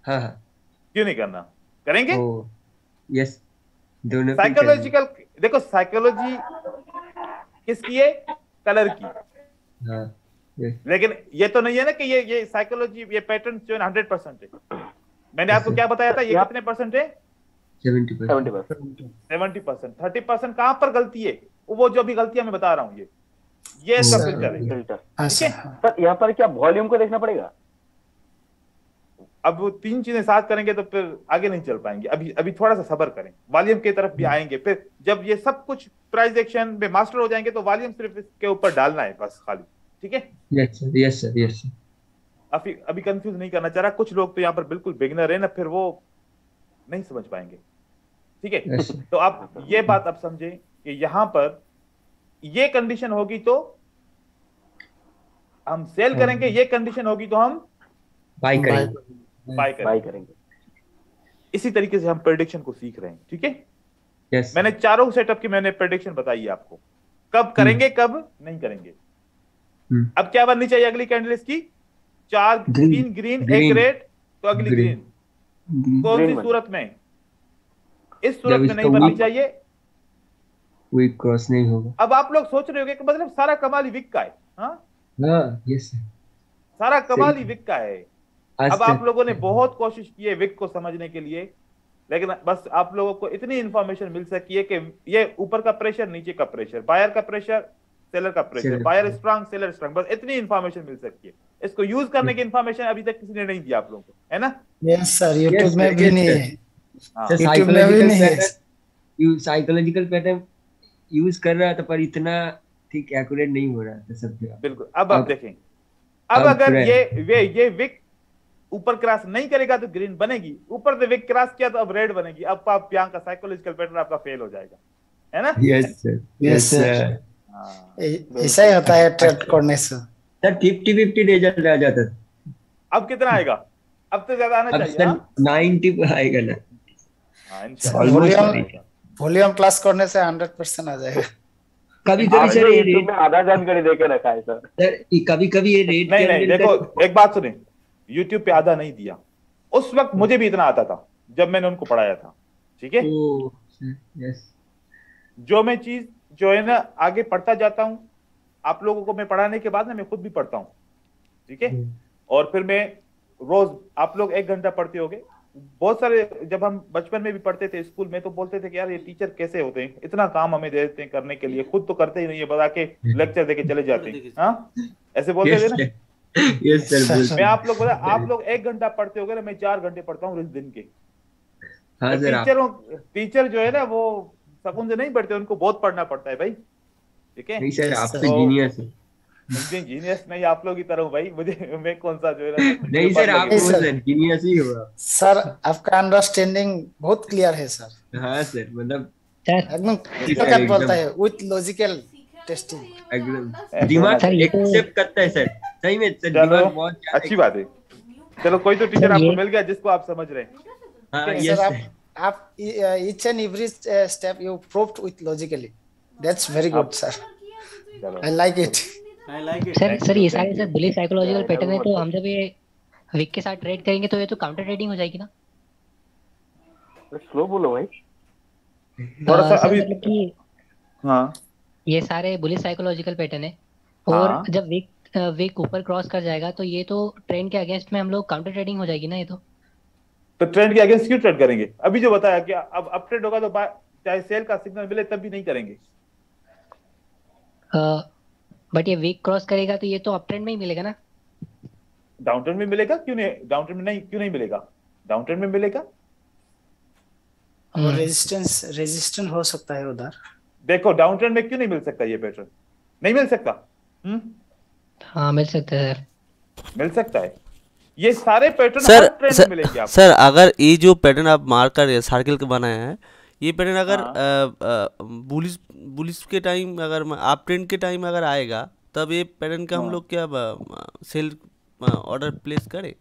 हाँ हाँ। क्यों नहीं करना? करेंगे। ओ यस, दोनों पे साइकोलॉजिकल, देखो साइकोलॉजी किसकी है? कलर की। करेंगे। हाँ yes। लेकिन ये तो नहीं है ना कि ये साइकोलॉजी, ये पैटर्न जो है 100% है। मैंने आपको क्या बताया था, ये कितने परसेंट है? 70%। 70%। 30% कहां पर गलती है? वो जो भी गलतियां मैं बता रहा हूं, ये सब सर। फिल्टर है। फिल्टर। हाँ ठीक है? सर। सर यहाँ पर क्या वॉल्यूम को देखना पड़ेगा? अब वो तीन चीजें साथ करेंगे तो फिर आगे नहीं चल पाएंगे। अभी थोड़ा सा सब्र करें, वॉल्यूम की तरफ भी आएंगे। फिर जब ये सब कुछ प्राइस एक्शन में मास्टर हो जाएंगे तो वॉल्यूम सिर्फ इसके ऊपर डालना है बस, खाली। ठीक है? Yes sir, yes sir, yes sir. अभी कंफ्यूज नहीं करना चाह रहा। कुछ लोग तो यहाँ पर बिल्कुल बिगिनर है ना, फिर वो नहीं समझ पाएंगे। ठीक है? Yes sir. तो आप ये बात आप समझे कि यहाँ पर ये कंडीशन होगी तो हम सेल करेंगे, ये कंडीशन होगी तो हम बाय करेंगे। बाय बाय करेंगे। करेंगे। इसी तरीके से हम प्रेडिक्शन को सीख रहे हैं। ठीक है? यस मैंने चारों सेटअप की मैंने प्रेडिक्शन बताई है आपको, कब करेंगे कब नहीं करेंगे। अब क्या बननी चाहिए अगली कैंडल इसकी? तीन ग्रीन एक रेड, तो अगली ग्रीन। कौन सी सूरत में? इस सूरत में नहीं बननी चाहिए। कोई क्रॉस नहीं होगा। अब आप लोग सोच रहे होंगे कि मतलब सारा कमाल ही विक का है। हाँ, यस सर, सारा कमाल ही विक का है। आज अब आप तक लोगों ने बहुत कोशिश की है विक को समझने के लिए, लेकिन बस आप लोगों को इतनी इंफॉर्मेशन मिल सकी है कि ये ऊपर का प्रेशर, नीचे का प्रेशर, बायर का प्रेशर, सेलर का pressure, buyer strong, seller strong, बस इतनी इंफॉर्मेशन मिल सकती है। इसको यूज करने की इंफॉर्मेशन अभी तक किसी ने नहीं दिया आप लोगों को, है ना? यस सर, यूट्यूब में भी नहीं है। हाँ, YouTube में भी नहीं है। साइकोलॉजिकल पैटर्न यूज कर रहा था पर इतना ठीक एक्यूरेट नहीं हो रहा था सब जगह। बिल्कुल। अब आप देखें, अब अगर ये विक ऊपर क्रॉस नहीं करेगा तो ग्रीन बनेगी, ऊपर से विक क्रॉस किया तो अब रेड बनेगी। अब आप यहाँ का साइकोलॉजिकल पैटर्न आपका फेल हो जाएगा, है ना? Yes sir, yes sir. हाँ। ऐसा ही होता है ट्रेड करने से। सर 50-50 रिजल्ट आ जाता था। अब कितना आएगा? अब तो ज्यादा आना अब चाहिए। सर हाँ? 90 आएगा ना। हाँ, इंशाल्लाह। वॉल्यूम प्लस करने से 100% आ जाएगा। कभी कभी आपने सर ये YouTube रेट, में आधा जानकारी देके रखा है सर। सर कभी कभी ये रेट नहीं, देखो एक बात सुने, YouTube पे आधा नहीं दिया। उस वक्त मुझे भी इतना आता था जब मैंने उनको पढ़ाया था। ठीक है? यस, जो मैं चीज जो है ना आगे पढ़ता जाता हूँ, आप लोगों को मैं पढ़ाने के बाद ना मैं खुद भी पढ़ता हूँ। ठीक है? और फिर मैं रोज, आप लोग 1 घंटा पढ़ते होगे, बहुत सारे जब हम बचपन में भी पढ़ते थे स्कूल में तो बोलते थे कि यार ये टीचर कैसे होते हैं, इतना काम हमें दे देते हैं करने के लिए, खुद तो करते ही नहीं है, बता के लेक्चर देके चले जाते हैं। हाँ, ऐसे बोलते थे ना? Yes sir. मैं आप लोग 1 घंटा पढ़ते होगे ना, मैं 4 घंटे पढ़ता हूँ इस दिन के। हाँ सर, टीचर जो है ना वो सुकून से नहीं पढ़ते, उनको बहुत पढ़ना पड़ता है भाई, ठीक है। नहीं सर, आप तो तो जीनियस है। जीनियस नहीं, आप लोग की तरह हूँ भाई, मुझे मैं कौन सा जो है ना नहीं सर, आप नहीं वो सर। सर जीनियस ही हो आप। सर आपका अंडरस्टैंडिंग बहुत क्लियर है सर, हाँ सर, मतलब सर एकदम सर कट बोलता एकदम है विथ लॉजिकल टेस्टिंग। एकदम दिमाग सर, ये तो एक्सेप्ट करता है सर, सही में सर, चलो दिमाग बहुत ज्यादा अच्छी बात है। चलो कोई तो टीचर सर, आपको ये मिल गया जिसको आप समझ रहे हैं। हाँ ठीक है, यस सर सर। आप each and every step you proved with logically, that's very good आप sir, चलो I like it. I like it. Sir thank sir you ये थैंक सारे you. Sir bullish psychological pattern है, तो मतलब हम जब ये विक के साथ ट्रेड करेंगे तो ये तो काउंटर ट्रेडिंग हो जाएगी ना। स्लो बोलो भाई। थोड़ा सा सर अभी, मतलब कि हाँ ये सारे बुलिश साइकोलॉजिकल पैटर्न है, और हाँ, जब विक विक ऊपर क्रॉस कर जाएगा तो ये तो ट्रेंड के अगेंस्ट में हम लोग काउंटर ट्रेडिंग हो जाएगी ना ये तो। तो ट्रेंड के अगेंस्ट क्यों ट्रेड करेंगे? अभी जो बताया कि अब अप ट्रेंड होगा तो चाहे सेल का सिग्नल मिले तब भी नहीं करेंगे। बट ये विक क्रॉस करेगा तो ये तो अप ट्रेंड में ही मिलेगा ना। डाउन ट्रेंड में मिलेगा, क्यों नहीं? डाउन ट्रेंड में नहीं, क्यों नहीं मिलेगा? डाउन ट्रेंड में मिलेगा। और रेजिस्टेंस हो सकता है उधर। देखो डाउन ट्रेंड में क्यों नहीं मिल सकता ये पैटर्न? नहीं मिल सकता। हाँ मिल सकता है सर। मिल सकता है। ये सारे पैटर्न सर हर ट्रेंड में मिलेंगे आपको। सर अगर ये जो पैटर्न आप मार्क कर सर्किल के बनाए हैं, ये पैटर्न अगर बुलिश बुलिश के टाइम अगर आप ट्रेंड के टाइम अगर आएगा तब ये पैटर्न का हम लोग क्या सेल ऑर्डर प्लेस करें?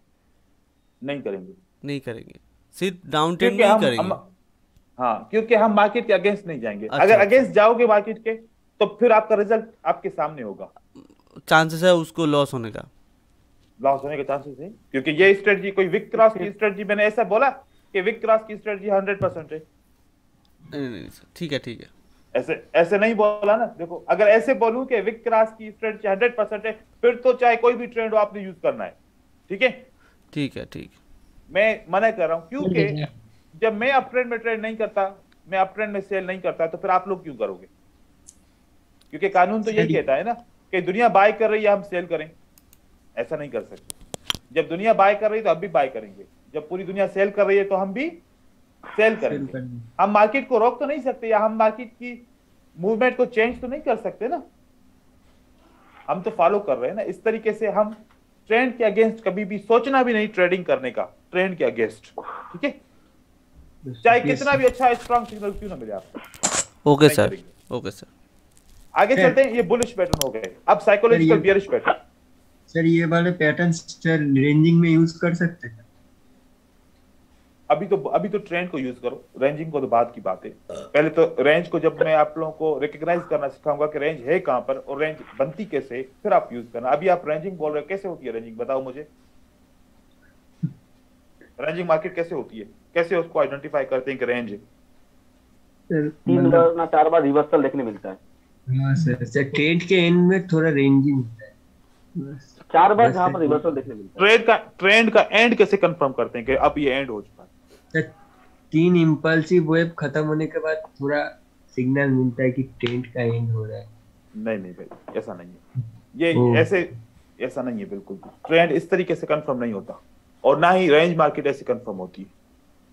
नहीं करेंगे। नहीं करेंगे, सिर्फ डाउन ट्रेंड क्योंकि में ही करेंगे। हाँ, क्योंकि हम मार्केट के अगेंस्ट नहीं जाएंगे। अच्छा, अगर अगेंस्ट जाओगे मार्केट के तो फिर आपका रिजल्ट आपके सामने होगा। चांसेस है उसको लॉस होने का। लॉस होने के चांसेस है, क्योंकि ये स्ट्रेटजी कोई विक क्रॉस की स्ट्रेटजी, मैंने ऐसा बोला कि विक क्रॉस की स्ट्रेटजी 100% है? नहीं सर, ठीक है ठीक है। ऐसे ऐसे नहीं बोला ना। देखो अगर ऐसे बोलूं कि विक क्रॉस की स्ट्रेटजी 100% है, फिर तो चाहे कोई भी ट्रेंड हो आपने यूज करना है, ठीक है। ठीक है ठीक है। मैं मना कर रहा हूं, क्योंकि जब मैं अप ट्रेंड में ट्रेड नहीं करता, मैं अप ट्रेंड में सेल नहीं करता, तो फिर आप लोग क्यों करोगे? क्योंकि कानून तो यही कहता है ना कि दुनिया बाय कर रही है हम सेल करें। ऐसा नहीं कर सकते। जब दुनिया बाय कर रही है तो हम भी बाय करेंगे, जब पूरी दुनिया सेल कर रही है तो हम भी सेल करेंगे। हम मार्केट को रोक तो नहीं सकते, या हम मार्केट की मूवमेंट को चेंज तो नहीं कर सकते ना। हम तो फॉलो कर रहे हैं ना। इस तरीके से हम ट्रेंड के अगेंस्ट कभी भी सोचना भी नहीं ट्रेडिंग करने का, ट्रेंड के अगेंस्ट, ठीक है। चाहे कितना भी अच्छा स्ट्रॉन्ग सिग्नल क्यों ना मिले आपको। Okay sir, okay sir. आगे चलते हैं। ये बुलिश पैटर्न हो गए, अब साइकोलॉजिकल बियरिश पैटर्न। सर ये वाले पैटर्न सर रेंजिंग में यूज कर सकते हैं? अभी तो ट्रेंड को यूज करो, रेंजिंग को तो बाद की बात है। पहले तो रेंज को, जब मैं आप लोगों को रिकॉग्नाइज करना सिखाऊंगा कि रेंज है कहां पर और रेंज बनती कैसे, फिर आप यूज करना। अभी आप रेंजिंग बोल रहे हो, कैसे होती है रेंजिंग? बताओ मुझे। रेंजिंग मार्केट कैसे होती है, कैसे उसको आइडेंटिफाई करते हैं कि रेंज है? 3 बार ना 4 बार रिवर्सल देखने मिलता है। हाँ सर, ट्रेड के एंड में थोड़ा रेंजिंग होता है बस। 4 बार जहां पर रिवर्सल देखने मिलता है। ट्रेंड का एंड कैसे कंफर्म करते हैं कि अब ये एंड हो चुका है? 3 इंपल्सिव वेव खत्म होने के बाद थोड़ा सिग्नल मिलता है कि ट्रेंड का एंड हो रहा है। नहीं भाई, ऐसा नहीं है। ये ऐसा नहीं है बिल्कुल भी। ट्रेंड इस तरीके से कंफर्म नहीं होता, और ना ही रेंज मार्केट ऐसे कंफर्म होती है।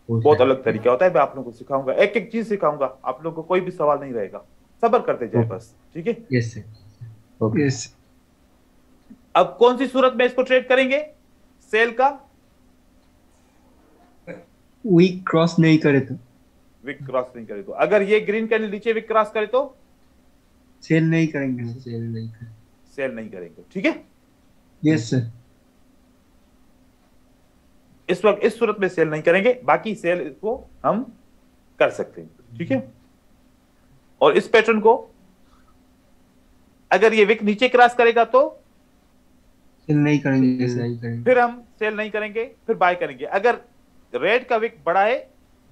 बहुत अलग तरीका होता है। मैं आप लोगों को सिखाऊंगा, एक एक चीज सिखाऊंगा। आप लोगों को कोई भी सवाल नहीं रहेगा, सब्र करते जाए बस, ठीक है। Yes sir, okay. अब कौन सी सूरत में इसको ट्रेड करेंगे? सेल का वीक क्रॉस नहीं करे तो? विक क्रॉस नहीं करे तो। अगर ये ग्रीन कैंडल नीचे विक क्रॉस करे तो सेल नहीं करेंगे। सेल नहीं करेंगे, ठीक है। Yes sir. इस वक्त इस सूरत में सेल नहीं करेंगे, बाकी सेल इसको हम कर सकते हैं, ठीक है। और इस पैटर्न को अगर ये विक नीचे क्रॉस करेगा तो सेल नहीं करेंगे, फिर हम सेल नहीं करेंगे, फिर बाय करेंगे। अगर रेड का विक बड़ा है,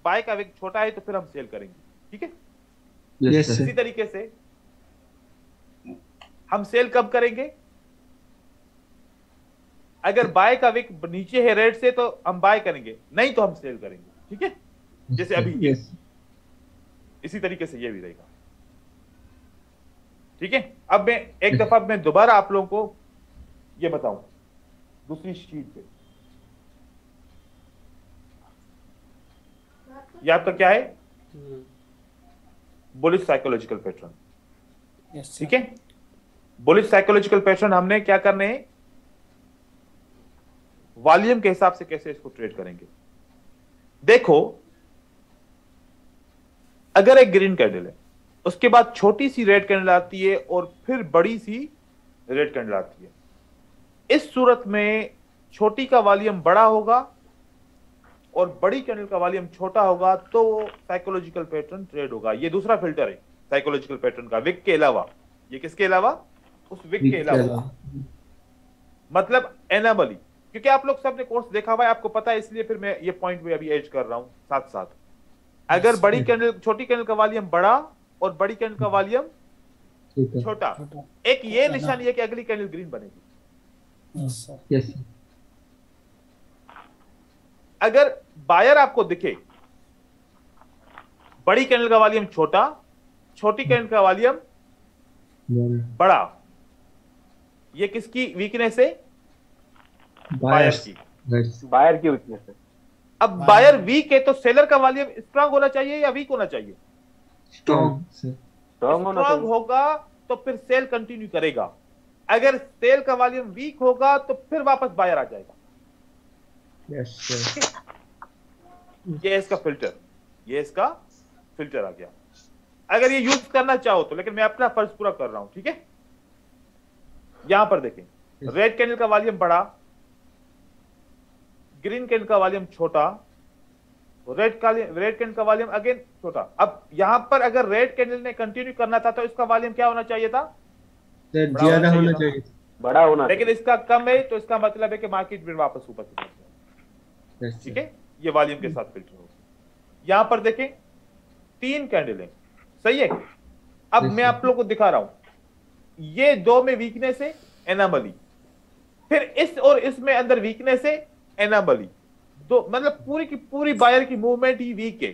बाय का विक छोटा है, तो फिर हम सेल करेंगे, ठीक है। Yes sir. इसी तरीके से हम सेल कब करेंगे? अगर बाय का विक नीचे है रेड से तो हम बाय करेंगे, नहीं तो हम सेल करेंगे, ठीक है। जैसे अभी इसी तरीके से ये भी रहेगा, ठीक है। अब मैं एक दफा मैं दोबारा आप लोगों को ये बताऊं दूसरी शीट पे। ये आपका क्या है? Bullish psychological pattern. Yes, sir. ठीक है, बुलिश साइकोलॉजिकल पैटर्न हमने क्या करने हैं, वॉल्यूम के हिसाब से कैसे इसको ट्रेड करेंगे। देखो, अगर एक ग्रीन कैंडल है, उसके बाद छोटी सी रेड कैंडल आती है और फिर बड़ी सी रेड कैंडल आती है, इस सूरत में छोटी का वॉल्यूम बड़ा होगा और बड़ी कैंडल का वॉल्यूम छोटा होगा, तो साइकोलॉजिकल पैटर्न ट्रेड होगा। ये दूसरा फिल्टर है साइकोलॉजिकल पैटर्न का, विक के अलावा। ये किसके अलावा? उस विक के अलावा, मतलब एनामली। क्योंकि आप लोग सबने कोर्स देखा हुआ है, आपको पता है, इसलिए फिर मैं ये पॉइंट भी अभी एड कर रहा हूं साथ साथ। अगर बड़ी कैंडल, छोटी कैंडल का वॉल्यूम बड़ा और बड़ी कैंडल का वॉल्यूम छोटा, एक ये निशानी है कि अगली कैंडल ग्रीन बनेगी। Yes, sir. यस अगर बायर आपको दिखे, बड़ी कैंडल का वॉल्यूम छोटा, छोटी कैंडल का वॉल्यूम बड़ा, ये किसकी वीकनेस है? बायर की। बायर की वीकनेस है। अब बायर वीक है तो सेलर का वॉल्यूम स्ट्रांग होना चाहिए या वीक होना चाहिए? Strong sir. स्ट्रांग होना स्ट्रांग चाहिए। होगा तो फिर सेल कंटिन्यू करेगा। अगर सेल का वॉल्यूम वीक होगा तो फिर वापस बायर आ जाएगा। Yes sir. ये इसका फिल्टर, ये इसका फिल्टर आ गया। अगर ये यूज करना चाहो तो, लेकिन मैं अपना फर्ज पूरा कर रहा हूं, ठीक है। यहां पर देखें, रेड कैंडल का वॉल्यूम बड़ा, ग्रीन कैंडल का वॉल्यूम छोटा, रेड कैंडल का वॉल्यूम अगेन छोटा। अब यहां पर अगर रेड कैंडल ने कंटिन्यू करना था तो इसका वॉल्यूम क्या होना चाहिए था? सर बड़ा ज्यादा होना होना चाहिए चाहिए। बड़ा होना लेकिन इसका कम है, तो इसका मतलब है कि मार्केट में वापस ऊपर चला जाएगा। यस ठीक है, ये वॉल्यूम के साथ फिल्टर होगा। यहां पर देखें, 3 कैंडल है, सही है। अब मैं आप लोगों को दिखा रहा हूं, ये 2 में वीकनेस है, एनामली, फिर इस और इसमें अंदर वीकनेस है, एनामली। तो मतलब पूरी की पूरी बायर की मूवमेंट ही वीक है,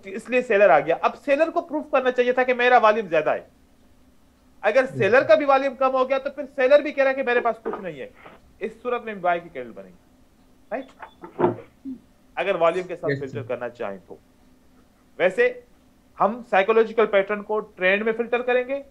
इसलिए सेलर आ गया। अब सेलर को प्रूफ करना चाहिए था कि मेरा वॉल्यूम ज्यादा है। अगर सेलर का भी वॉल्यूम कम हो गया तो फिर सेलर भी कह रहा है कि मेरे पास कुछ नहीं है, इस सूरत में बाय की कैंडल बनेगी, राइट। अगर वॉल्यूम के साथ फिल्टर करना चाहें तो। वैसे हम साइकोलॉजिकल पैटर्न को ट्रेंड में फिल्टर करेंगे,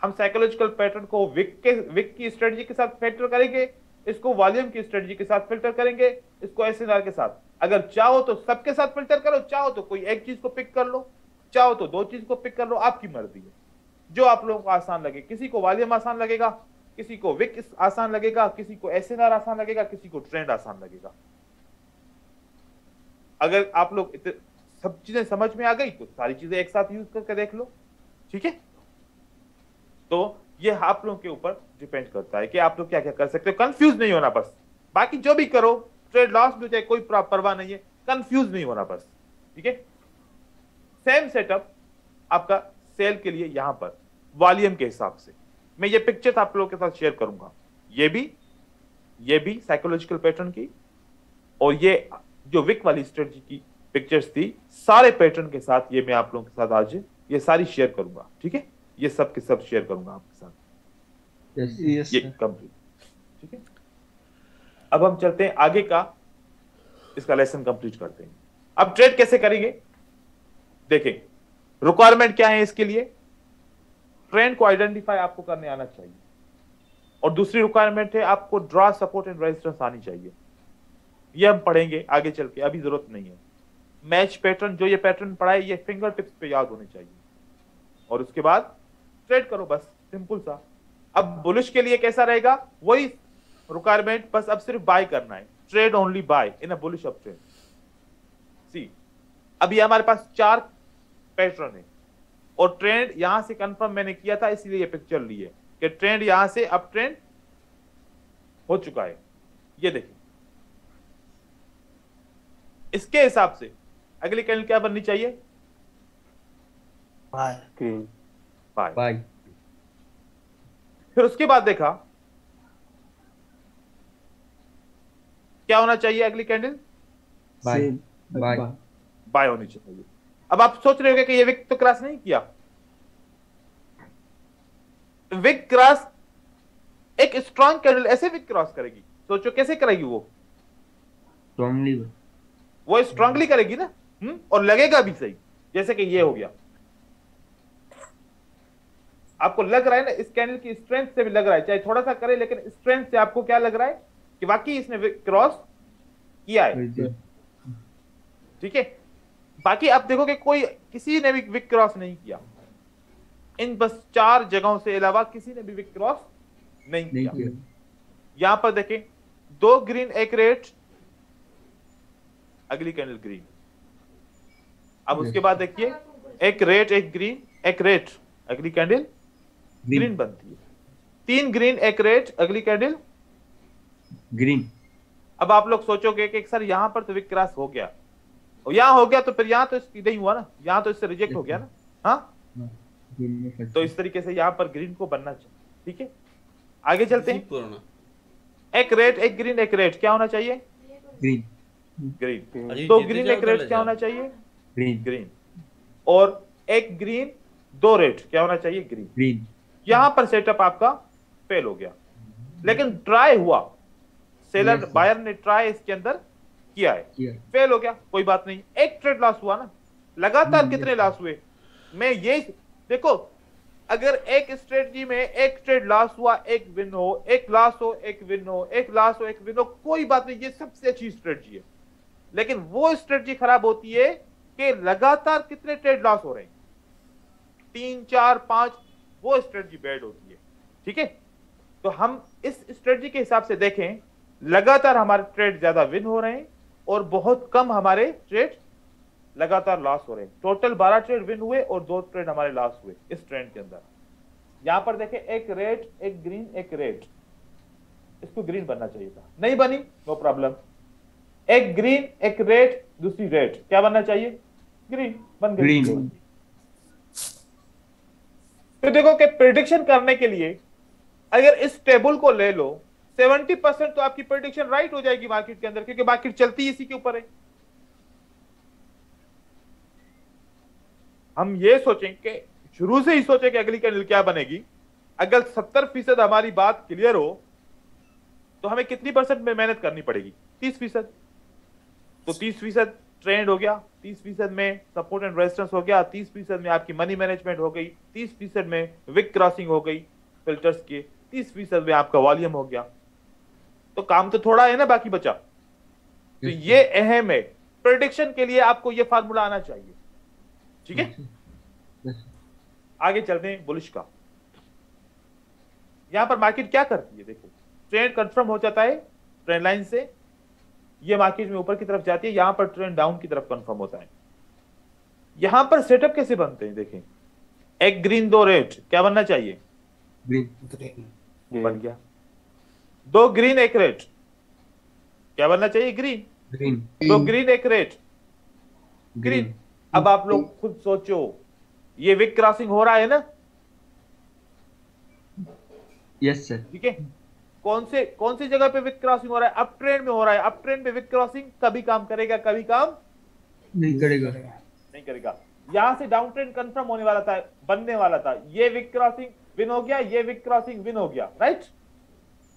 हम साइकोलॉजिकल पैटर्न को विक की स्ट्रेटजी के साथ फिल्टर करेंगे, इसको वॉल्यूम की स्ट्रेटजी के साथ फिल्टर करेंगे, इसको एसएनआर के साथ। अगर चाहो तो सबके साथ फिल्टर करो, चाहो तो कोई एक चीज को पिक कर लो, चाहो तो 2 चीज को पिक कर लो, आपकी मर्जी है, जो आप लोगों को आसान लगे। किसी को वॉल्यूम आसान लगेगा, किसी को विक आसान लगेगा, किसी को एसएनआर आसान लगेगा, किसी को ट्रेंड आसान लगेगा। अगर आप लोग सब चीजें समझ में आ गई तो सारी चीजें एक साथ यूज करके देख लो, ठीक है। तो ये आप लोगों के ऊपर डिपेंड करता है कि आप लोग क्या क्या कर सकते हो। कंफ्यूज नहीं होना बस, बाकी जो भी करो, ट्रेड लॉस भी हो जाए, कोई परवाह नहीं है, कंफ्यूज नहीं होना बस, ठीक है। सेम सेटअप आपका सेल के लिए यहां पर वॉल्यूम के हिसाब से मैं ये पिक्चर आप लोगों के साथ शेयर करूंगा। ये भी साइकोलॉजिकल पैटर्न की, और ये जो विक वाली स्ट्रेटजी की पिक्चर्स थी, सारे पैटर्न के साथ ये मैं आप लोगों के साथ आज ये सारी शेयर करूंगा, ठीक है। ये सब के सब शेयर करूंगा आपके साथ, यस ये कंप्लीट, ठीक है। अब हम चलते हैं आगे का, इसका लेसन कंप्लीट करते हैं। अब ट्रेड कैसे करेंगे देखें। रिक्वायरमेंट क्या है इसके लिए? ट्रेंड को आइडेंटिफाई आपको करने आना चाहिए, और दूसरी रिक्वायरमेंट है आपको ड्रॉ, सपोर्ट एंड रेजिस्टेंस आनी चाहिए। ये हम पढ़ेंगे आगे चल के, अभी जरूरत नहीं है। मैच पैटर्न, जो ये पैटर्न पढ़ा है, ये फिंगर टिप्स पे याद होने चाहिए, और उसके बाद ट्रेड करो, बस सिंपल सा। अब बुलिश के लिए कैसा रहेगा? वही रिक्वायरमेंट, बस अब सिर्फ बाय करना है। Trade only buy in a bullish up trend. See, अभी हमारे पास 4 पैटर्न है, और ट्रेंड यहां से कंफर्म मैंने किया था, इसलिए ये पिक्चर ली है कि ट्रेंड यहां से अप ट्रेंड हो चुका है। ये देखिए, इसके हिसाब से अगली कैंडल क्या बननी चाहिए? बाय। बाय। बाय। फिर उसके बाद देखा क्या होना चाहिए? अगली कैंडल बाय। बाय। बाय होनी चाहिए। अब आप सोच रहे होंगे कि ये विक तो क्रॉस नहीं किया। विक क्रॉस, एक स्ट्रॉन्ग कैंडल ऐसे विक क्रॉस करेगी, सोचो कैसे करेगी स्ट्रांगली वो स्ट्रांगली करेगी ना, और लगेगा भी सही। जैसे कि ये हो गया, आपको लग रहा है ना इस कैंडल की स्ट्रेंथ से भी लग रहा है, चाहे थोड़ा सा करे लेकिन स्ट्रेंथ से आपको क्या लग रहा है कि वाकई इसने विक क्रॉस किया है। ठीक है, बाकी आप देखोगे कोई किसी ने भी विक क्रॉस नहीं किया, इन बस 4 जगहों से अलावा किसी ने भी विक क्रॉस नहीं किया। यहां पर देखें 2 ग्रीन 1 रेड, अगली कैंडल ग्रीन। अब उसके बाद देखिए 1 रेड 1 ग्रीन 1 रेड, अगली कैंडल ग्रीन बनती है। 3 ग्रीन 1 रेड, अगली कैंडल ग्रीन। अब आप लोग सोचोगे कि सर यहां पर तो विक क्रॉस हो गया, और यहां हो गया तो फिर यहां तो नहीं हुआ ना, यहां तो इससे रिजेक्ट हो गया ना। हाँ, तो इस तरीके से यहां पर ग्रीन को बनना चाहिए। ठीक है, आगे चलते हैं। 1 रेड 1 ग्रीन 1 रेड, क्या होना चाहिए? ग्रीन। ग्रीन। 2 ग्रीन 1 रेड, क्या होना चाहिए? ग्रीन। ग्रीन। और 1 ग्रीन 2 रेड, क्या होना चाहिए? ग्रीन। ग्रीन। यहां पर सेटअप आपका फेल हो गया, लेकिन ट्राई हुआ, सेलर बायर ने ट्राई इसके अंदर किया है, फेल हो गया, कोई बात नहीं। 1 ट्रेड लॉस हुआ ना, लगातार कितने लॉस हुए? मैं ये देखो, अगर एक स्ट्रेटजी में 1 ट्रेड लॉस हुआ 1 विन हो, 1 लॉस हो 1 विन हो, 1 लॉस हो 1 विन हो, कोई बात नहीं, ये सबसे अच्छी स्ट्रेटजी है। लेकिन वो स्ट्रेटजी खराब होती है कि लगातार कितने ट्रेड लॉस हो रहे हैं, 3 4 5, वो स्ट्रेटजी बैड होती है। ठीक है, तो हम इस स्ट्रेटजी के हिसाब से देखें, लगातार हमारे ट्रेड ज्यादा विन हो रहे हैं और बहुत कम हमारे ट्रेड लगातार लॉस हो रहे हैं। टोटल 12 ट्रेड विन हुए और 2 ट्रेड हमारे लॉस हुए इस ट्रेंड के अंदर। यहां पर देखें 1 रेड 1 ग्रीन 1 रेड, इसको ग्रीन बनना चाहिए था, नहीं बनी, नो प्रॉब्लम। 1 ग्रीन 1 रेड, दूसरी रेड, क्या बनना चाहिए? ग्रीन, बन गई। तो देखो कि प्रेडिक्शन करने के लिए अगर इस टेबल को ले लो, 70% तो आपकी प्रेडिक्शन राइट हो जाएगी मार्केट के अंदर, क्योंकि मार्केट चलती इसी के ऊपर है। हम ये सोचें कि शुरू से ही सोचें कि अगली कैंडल क्या बनेगी, अगर 70% हमारी बात क्लियर हो तो हमें कितनी परसेंट में मेहनत करनी पड़ेगी? 30%। तो 30% ट्रेंड हो गया, 30% में सपोर्ट एंड रेजिस्टेंस हो गया, 30% में आपकी मनी मैनेजमेंट हो गई, 30% में विक क्रॉसिंग हो गई फिल्टर्स के, 30% में आपका वॉल्यूम हो गया। तो काम तो थोड़ा है ना, बाकी बचा। तो ये अहम है, प्रेडिक्शन के लिए आपको ये फार्मूला आना चाहिए। ठीक है, आगे चलते हैं बुलिश का। यहां पर मार्केट क्या करती है, देखो ट्रेंड कंफर्म हो जाता है ट्रेंड लाइन से, ये मार्केट में ऊपर की तरफ जाती है, यहां पर ट्रेंड डाउन की तरफ कंफर्म होता है। यहां पर सेटअप कैसे बनते हैं देखें, 1 ग्रीन 2 रेड, क्या बनना चाहिए? ग्रीन बन गया। 2 ग्रीन 1 रेड, क्या बनना चाहिए? ग्रीन। 2 green 1 red, green. अब आप लोग खुद सोचो, ये विक क्रॉसिंग हो रहा है ना? Yes sir. ठीक है, कौन सी जगह पे विक क्रॉसिंग हो रहा है? अप ट्रेंड में हो रहा है। अप ट्रेंड में विक क्रॉसिंग कभी काम करेगा, कभी काम नहीं करेगा। नहीं करेगा। यहां से डाउन ट्रेंड कंफर्म होने वाला था, बनने वाला था, ये विक क्रॉसिंग विन हो गया, ये विक क्रॉसिंग विन हो गया, राइट?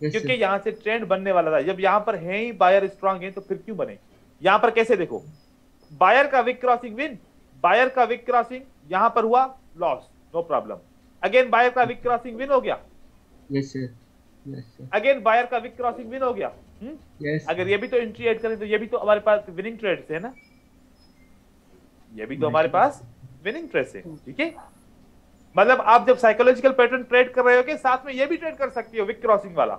क्योंकि यहां से ट्रेंड बनने वाला था। जब यहां पर है ही बायर स्ट्रांग है तो फिर क्यों बने? यहां पर कैसे देखो, बायर का विक क्रॉसिंग विन, बायर का विक क्रॉसिंग यहां पर हुआ loss, no problem. Again buyer का विक क्रॉसिंग विन हो गया, yes sir, yes sir. Again buyer का विक क्रॉसिंग विन हो गया। यस। अगर ये भी तो एंट्री ऐड करें तो ये भी तो हमारे पास विनिंग ट्रेड है ना, ये भी तो हमारे पास विनिंग ट्रेड है। ठीक है, मतलब आप जब साइकोलॉजिकल पैटर्न ट्रेड कर रहे हो के साथ में ये भी ट्रेड कर सकती हो विक क्रॉसिंग वाला,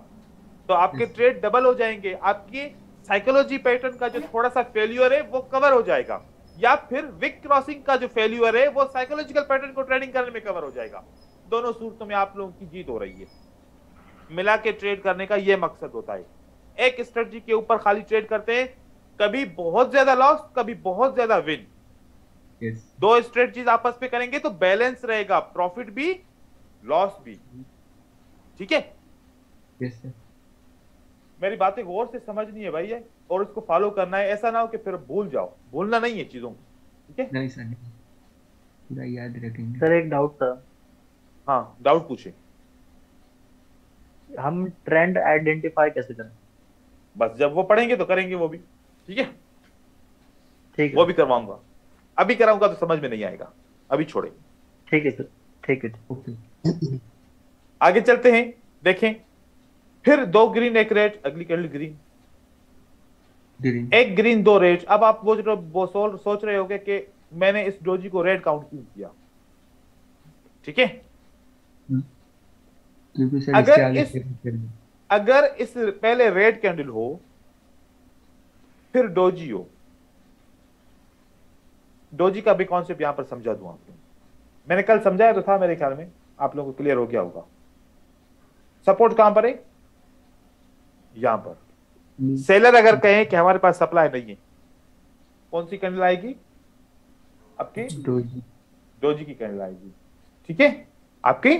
तो आपके ट्रेड डबल हो जाएंगे। आपकी साइकोलॉजी पैटर्न का जो थोड़ा सा फेल्यूर है वो कवर हो जाएगा, या फिर विक क्रॉसिंग का जो फेल्यूर है वो साइकोलॉजिकल पैटर्न को ट्रेडिंग करने में कवर हो जाएगा। दोनों सूरतों में आप लोगों की जीत हो रही है। मिला के ट्रेड करने का ये मकसद होता है। एक स्ट्रेटजी के ऊपर खाली ट्रेड करते हैं, कभी बहुत ज्यादा लॉस, कभी बहुत ज्यादा विन। दो स्ट्रेटजीज आपस में करेंगे तो बैलेंस रहेगा, प्रॉफिट भी लॉस भी। ठीक है, यस सर। मेरी बातें गौर से समझनी है भाई है, और इसको फॉलो करना है। ऐसा ना हो कि फिर भूल जाओ, भूलना नहीं है चीजों को। ठीक है, नहीं सर, पूरा याद रखेंगे। सर एक डाउट था। हाँ, डाउट पूछे। हम ट्रेंड आइडेंटिफाई कैसे करें? बस जब वो पढ़ेंगे तो करेंगे वो भी। ठीक है, ठीक है, वो भी करवाऊंगा। अभी कराऊंगा तो समझ में नहीं आएगा, अभी छोड़े। ठीक है सर, ठीक है। ओके। आगे चलते हैं, देखें। फिर 2 ग्रीन 1 रेड, अगली candle green, green. 1 green 2 red. अब आप वो सोच रहे होगे कि मैंने इस डोजी को रेड काउंट क्यों किया, ठीक है। क्योंकि सर अगर इसके आगे इस फिर अगर इस पहले रेड कैंडल हो फिर डोजी हो, डोजी का भी कॉन्सेप्ट यहां पर समझा दूं आपको। मैंने कल समझाया तो था, मेरे ख्याल में आप लोगों को क्लियर हो गया होगा। सपोर्ट कहां पर है, यहां पर। सेलर अगर कहें कि हमारे पास सप्लाई नहीं है, कौन सी कैंडल आएगी, आपकी डोजी की कैंडल आएगी, ठीक है, आपकी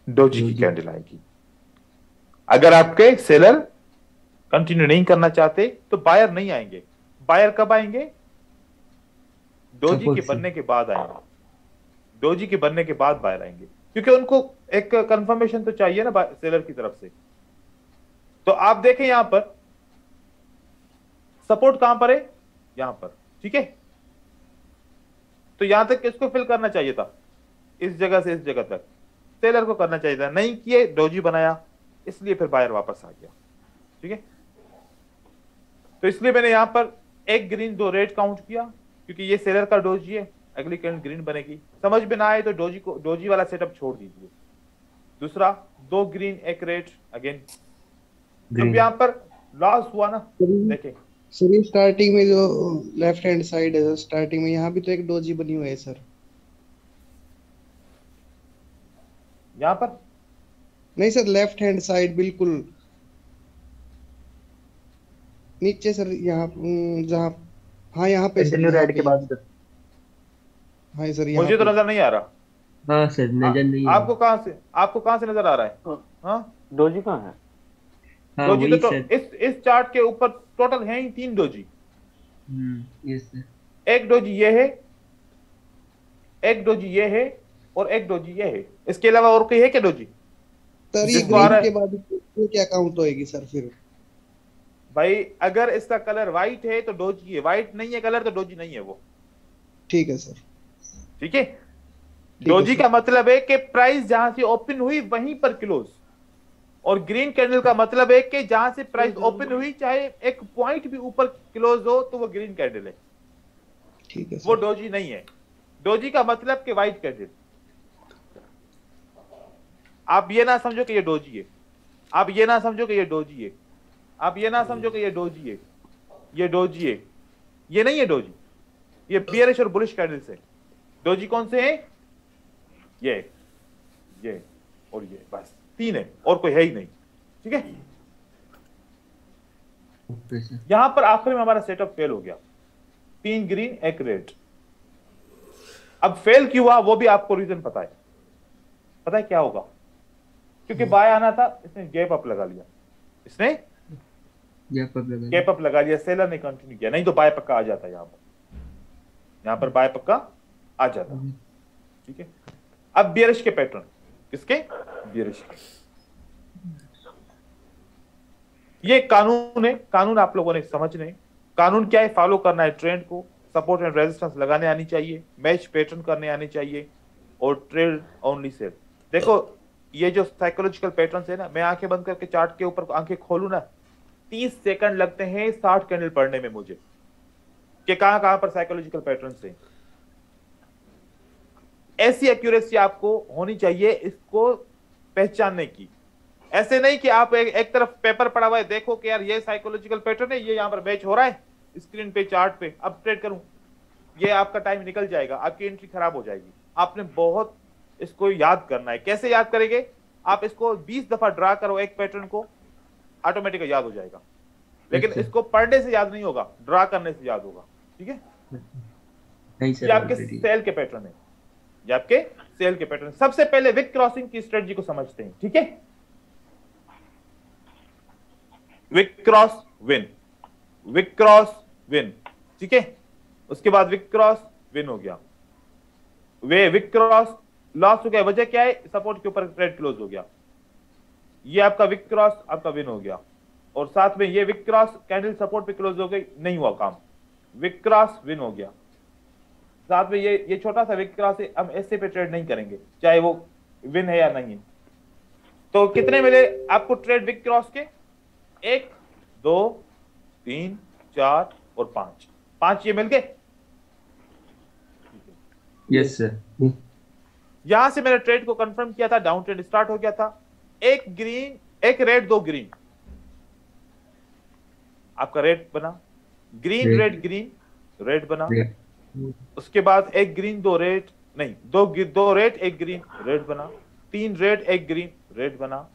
डोजी की कैंडल आएगी। अगर आपके सेलर कंटिन्यू नहीं करना चाहते तो बायर नहीं आएंगे। बायर कब आएंगे, डोजी के बनने के बाद आएंगे। डोजी के बनने के बाद बायर आएंगे, क्योंकि उनको एक कंफर्मेशन तो चाहिए ना सेलर की तरफ से। तो आप देखें यहां पर सपोर्ट कहां पर है, यहां पर, ठीक है। तो यहां तक किसको फिल करना चाहिए था, इस जगह से इस जगह तक सेलर को करना चाहिए था, नहीं किए, डोजी बनाया, इसलिए फिर बायर वापस आ गया, ठीक है। तो इसलिए मैंने यहां पर 1 ग्रीन 2 रेड काउंट किया, क्योंकि ये सेलर का डोजी है, अगली कैंडल ग्रीन बनेगी। समझ में ना आए तो डोजी वाला सेटअप छोड़ दीजिए। दूसरा 2 ग्रीन 1 रेड, अगेन। अब यहां पर लॉस हुआ ना, देखें सर, ये स्टार्टिंग में जो लेफ्ट हैंड साइड है, स्टार्टिंग में यहाँ भी तो एक डोजी बनी हुई है सर। यहां पर नहीं सर, लेफ्ट हैंड साइड बिल्कुल नीचे सर, यहाँ जहाँ, हाँ यहाँ पे कंटिन्यू रेड के बाद सर। हाँ सर, मुझे तो नजर नहीं आ रहा। हाँ सर, नजर नहीं आ आपको कहां से नजर आ रहा है, हाँ डोजी कहाँ है? हाँ, डोजी तो सर। इस चार्ट के ऊपर टोटल है ही 3 डोजी। Yes sir. एक डोजी ये है, एक डोजी ये है, और एक डोजी ये है। इसके अलावा और कोई है क्या डोजी? सर ये जिसको आ रहा ग्रीन है, के बाद क्या काउंट होएगी सर फिर? भाई अगर इसका कलर व्हाइट है तो डोजी है, व्हाइट नहीं है कलर तो डोजी नहीं है वो, ठीक है सर। ठीक है। डोजी का मतलब है कि प्राइस जहां से ओपन हुई वहीं पर क्लोज, और ग्रीन कैंडल का मतलब है कि जहां से प्राइस ओपन हुई चाहे एक पॉइंट भी ऊपर क्लोज हो तो वो ग्रीन कैंडल है, ठीक है। वो डोजी नहीं है। डोजी का मतलब कि व्हाइट कैंडल। आप ये ना समझो कि ये डोजी है, आप ये ना समझो कि ये डोजी है, आप ये ना समझो कि ये डोजी है, ये डोजी है, ये नहीं है डोजी, ये बियरिश और बुलिश कैंडल्स है। डोजी कौन से हैं? ये और ये, बस 3 है और कोई है ही नहीं, ठीक है। यहां पर आखिर में हमारा सेटअप फेल हो गया, 3 ग्रीन 1 रेड। अब फेल क्यों हुआ वो भी आपको रीजन पता है। पता है क्या होगा? क्योंकि बाय आना था, इसने गैप अप लगा लिया, इसने गैप अप लगा लिया, सेलर ने कंटिन्यू किया, नहीं तो बाय पक्का आ जाता, यहां पर बाय पक्का आ जाता, ठीक है। अब बियरिश के पैटर्न, किसके? बियरिश के। ये कानून है, कानून आप लोगों ने समझने। कानून क्या है? फॉलो करना है ट्रेंड को, सपोर्ट एंड रेजिस्टेंस लगाने आनी चाहिए, मैच पैटर्न करने आने चाहिए, और ट्रेड ओनली सेल। देखो ये जो साइकोलॉजिकल पैटर्न्स है ना, मैं आंखें बंद करके चार्ट के ऊपर आंखें खोलूं ना, 30 सेकंड लगते हैं 60 कैंडल पढ़ने में मुझे, कि कहां पर साइकोलॉजिकल पैटर्न्स हैं। ऐसी एक्यूरेसी आपको होनी चाहिए इसको पहचानने की। ऐसे नहीं कि आप एक तरफ पेपर पड़ा हुआ है, देखो कि यार ये साइकोलॉजिकल पैटर्न है, ये यहां पर मैच हो रहा है स्क्रीन पे, चार्ट पे, अब ट्रेड करूं, ये आपका टाइम निकल जाएगा, आपकी एंट्री खराब हो जाएगी। आपने बहुत इसको याद करना है। कैसे याद करेंगे? आप इसको 20 दफा ड्रा करो एक पैटर्न को, ऑटोमेटिकली याद हो जाएगा। लेकिन इसको पढ़ने से याद नहीं होगा, ड्रा करने से याद होगा, ठीक है। ये आपके सेल के पैटर्न है, ये आपके सेल के पैटर्न। सबसे पहले विक क्रॉसिंग की स्ट्रेटजी को समझते हैं, ठीक है। Wick cross win, wick cross win, ठीक है। उसके बाद विक क्रॉस विन हो गया, वे विक क्रॉस लॉस हो गया। वजह क्या है? सपोर्ट के ऊपर ट्रेड क्लोज हो गया। ये आपका विक क्रॉस आपका विन हो गया, और साथ में ये विक क्रॉस कैंडल सपोर्ट पे क्लोज हो गई, नहीं हुआ काम, विक क्रॉस विन हो गया। साथ में ये छोटा सा विक क्रॉस हम ऐसे पे ट्रेड नहीं करेंगे, चाहे वो विन है या नहीं है। तो कितने मिले आपको ट्रेड विक क्रॉस के? 1 2 3 4 और 5 ये मिल गए। Yes sir. यहां से मैंने ट्रेड को कंफर्म किया था, डाउन ट्रेड स्टार्ट हो गया था। एक ग्रीन, एक रेड, 2 ग्रीन, आपका रेड बना, ग्रीन रेड ग्रीन रेड बना। उसके बाद एक ग्रीन 2 रेड, नहीं 2 रेड 1 ग्रीन रेड बना, 3 रेड 1 ग्रीन रेड बना।